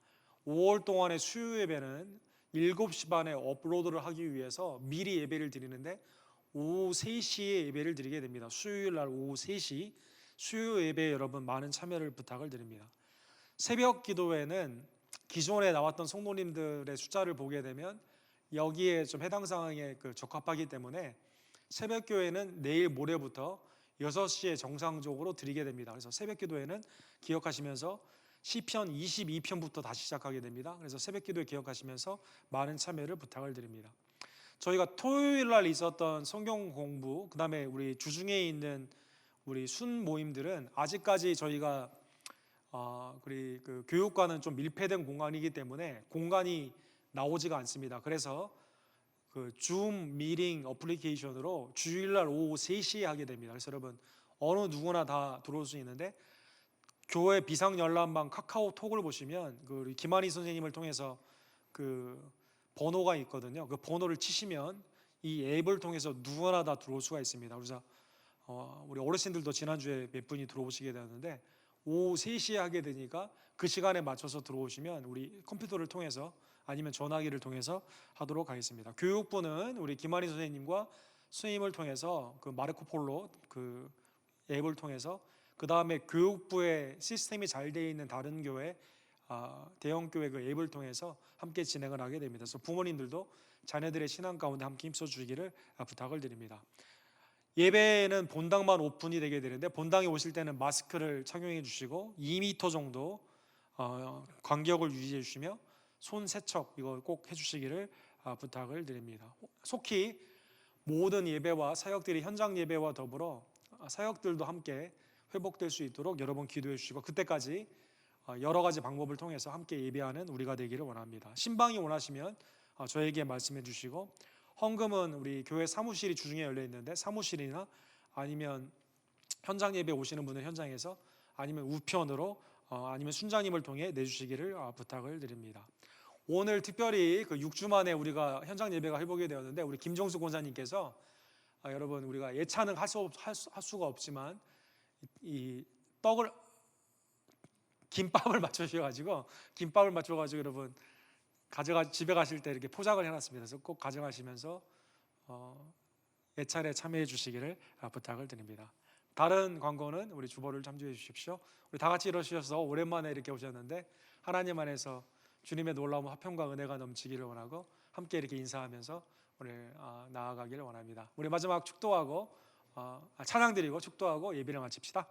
5월 동안의 수요 예배는 7시 반에 업로드를 하기 위해서 미리 예배를 드리는데 오후 3시에 예배를 드리게 됩니다. 수요일 날 오후 3시 수요 예배 여러분 많은 참여를 부탁을 드립니다. 새벽 기도회는 기존에 나왔던 성도님들의 숫자를 보게 되면 여기에 좀 해당 상황에 적합하기 때문에 새벽 교회는 내일 모레부터 6시에 정상적으로 드리게 됩니다. 그래서 새벽 기도회는 기억하시면서 시편 22편부터 다시 시작하게 됩니다. 그래서 새벽 기도회 기억하시면서 많은 참여를 부탁을 드립니다. 저희가 토요일 날 있었던 성경 공부, 그다음에 우리 주중에 있는 우리 순 모임들은 아직까지 저희가 그 교육과는 좀 밀폐된 공간이기 때문에 공간이 나오지가 않습니다. 그래서 그 줌 미팅 어플리케이션으로 주일날 오후 3시에 하게 됩니다. 그래서 여러분 어느 누구나 다 들어올 수 있는데 교회 비상열람방 카카오톡을 보시면 그 김한희 선생님을 통해서 그 번호가 있거든요. 그 번호를 치시면 이 앱을 통해서 누구나 다 들어올 수가 있습니다. 그래서 우리 어르신들도 지난주에 몇 분이 들어오시게 되었는데 오후 3시에 하게 되니까 그 시간에 맞춰서 들어오시면 우리 컴퓨터를 통해서 아니면 전화기를 통해서 하도록 하겠습니다. 교육부는 우리 김한희 선생님과 선생님을 통해서 그 마르코 폴로 그 앱을 통해서 그 다음에 교육부의 시스템이 잘 되어 있는 다른 교회 대형 교회 그 앱을 통해서 함께 진행을 하게 됩니다. 그래서 부모님들도 자녀들의 신앙 가운데 함께 힘써 주시기를 부탁을 드립니다. 예배는 본당만 오픈이 되게 되는데 본당에 오실 때는 마스크를 착용해 주시고 2m 정도 간격을 유지해 주시며 손 세척 이걸 꼭 해주시기를 부탁을 드립니다. 속히 모든 예배와 사역들이 현장 예배와 더불어 사역들도 함께 회복될 수 있도록 여러분 기도해 주시고 그때까지 여러 가지 방법을 통해서 함께 예배하는 우리가 되기를 원합니다. 신방이 원하시면 저에게 말씀해 주시고 헌금은 우리 교회 사무실이 주중에 열려 있는데 사무실이나 아니면 현장 예배 오시는 분은 현장에서 아니면 우편으로 아니면 순장님을 통해 내주시기를 부탁을 드립니다. 오늘 특별히 그 6주 만에 우리가 현장 예배가 회복이 되었는데 우리 김종수 권사님께서 여러분 우리가 예찬은 할 수가 없지만 이 떡을 김밥을 맞춰주셔가지고 여러분 집에 가실 때 이렇게 포장을 해놨습니다. 그래서 꼭 가져가시면서 예찬에 참여해 주시기를 부탁을 드립니다. 다른 광고는 우리 주보를 참조해 주십시오. 우리 다 같이 일어서셔서 오랜만에 이렇게 오셨는데 하나님 안에서 주님의 놀라운 화평과 은혜가 넘치기를 원하고 함께 이렇게 인사하면서 오늘 나아가기를 원합니다. 우리 마지막 축도하고 찬양 드리고 축도하고 예배를 마칩시다.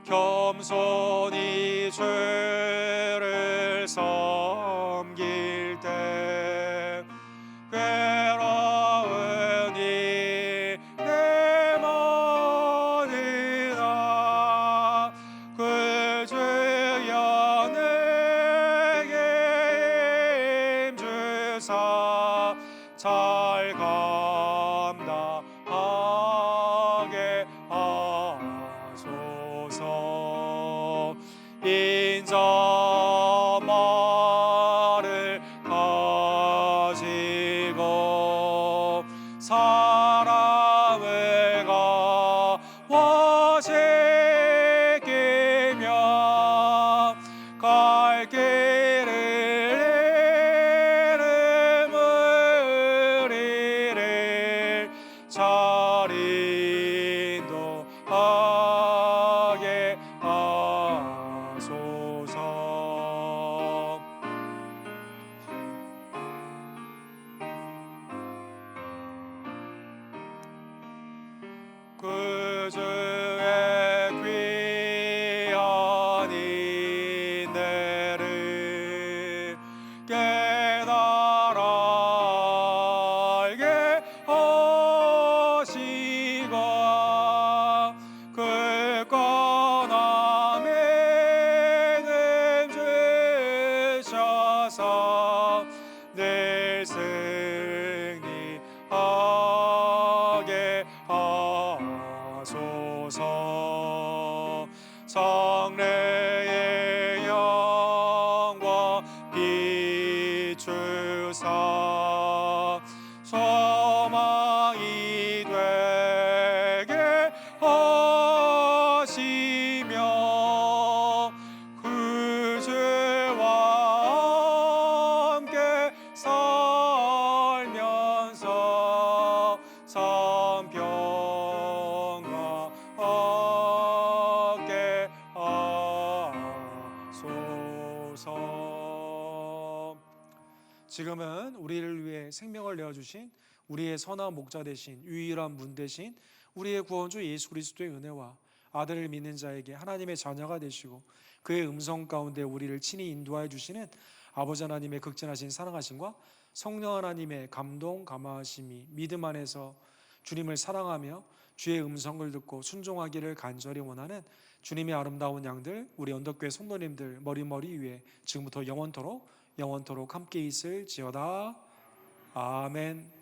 겸손히 주를 섬길 때 괴로운 이내 머리나 그 주여 내게 힘주사 잘 감당하게 하소서. 인자말을 가지고 사람을 가와 지키며 갈 길을 잃음을 이를 잘 인도하게 하소서. 지금은 우리를 위해 생명을 내어주신 우리의 선한 목자 되신 유일한 문 되신 우리의 구원주 예수 그리스도의 은혜와 아들을 믿는 자에게 하나님의 자녀가 되시고 그의 음성 가운데 우리를 친히 인도하여 주시는 아버지 하나님의 극진하신 사랑하심과 성령 하나님의 감동 감화하심이 믿음 안에서 주님을 사랑하며 주의 음성을 듣고 순종하기를 간절히 원하는 주님의 아름다운 양들 우리 언덕교회 성도님들 머리머리 위에 지금부터 영원토록 함께 있을지어다. 아멘.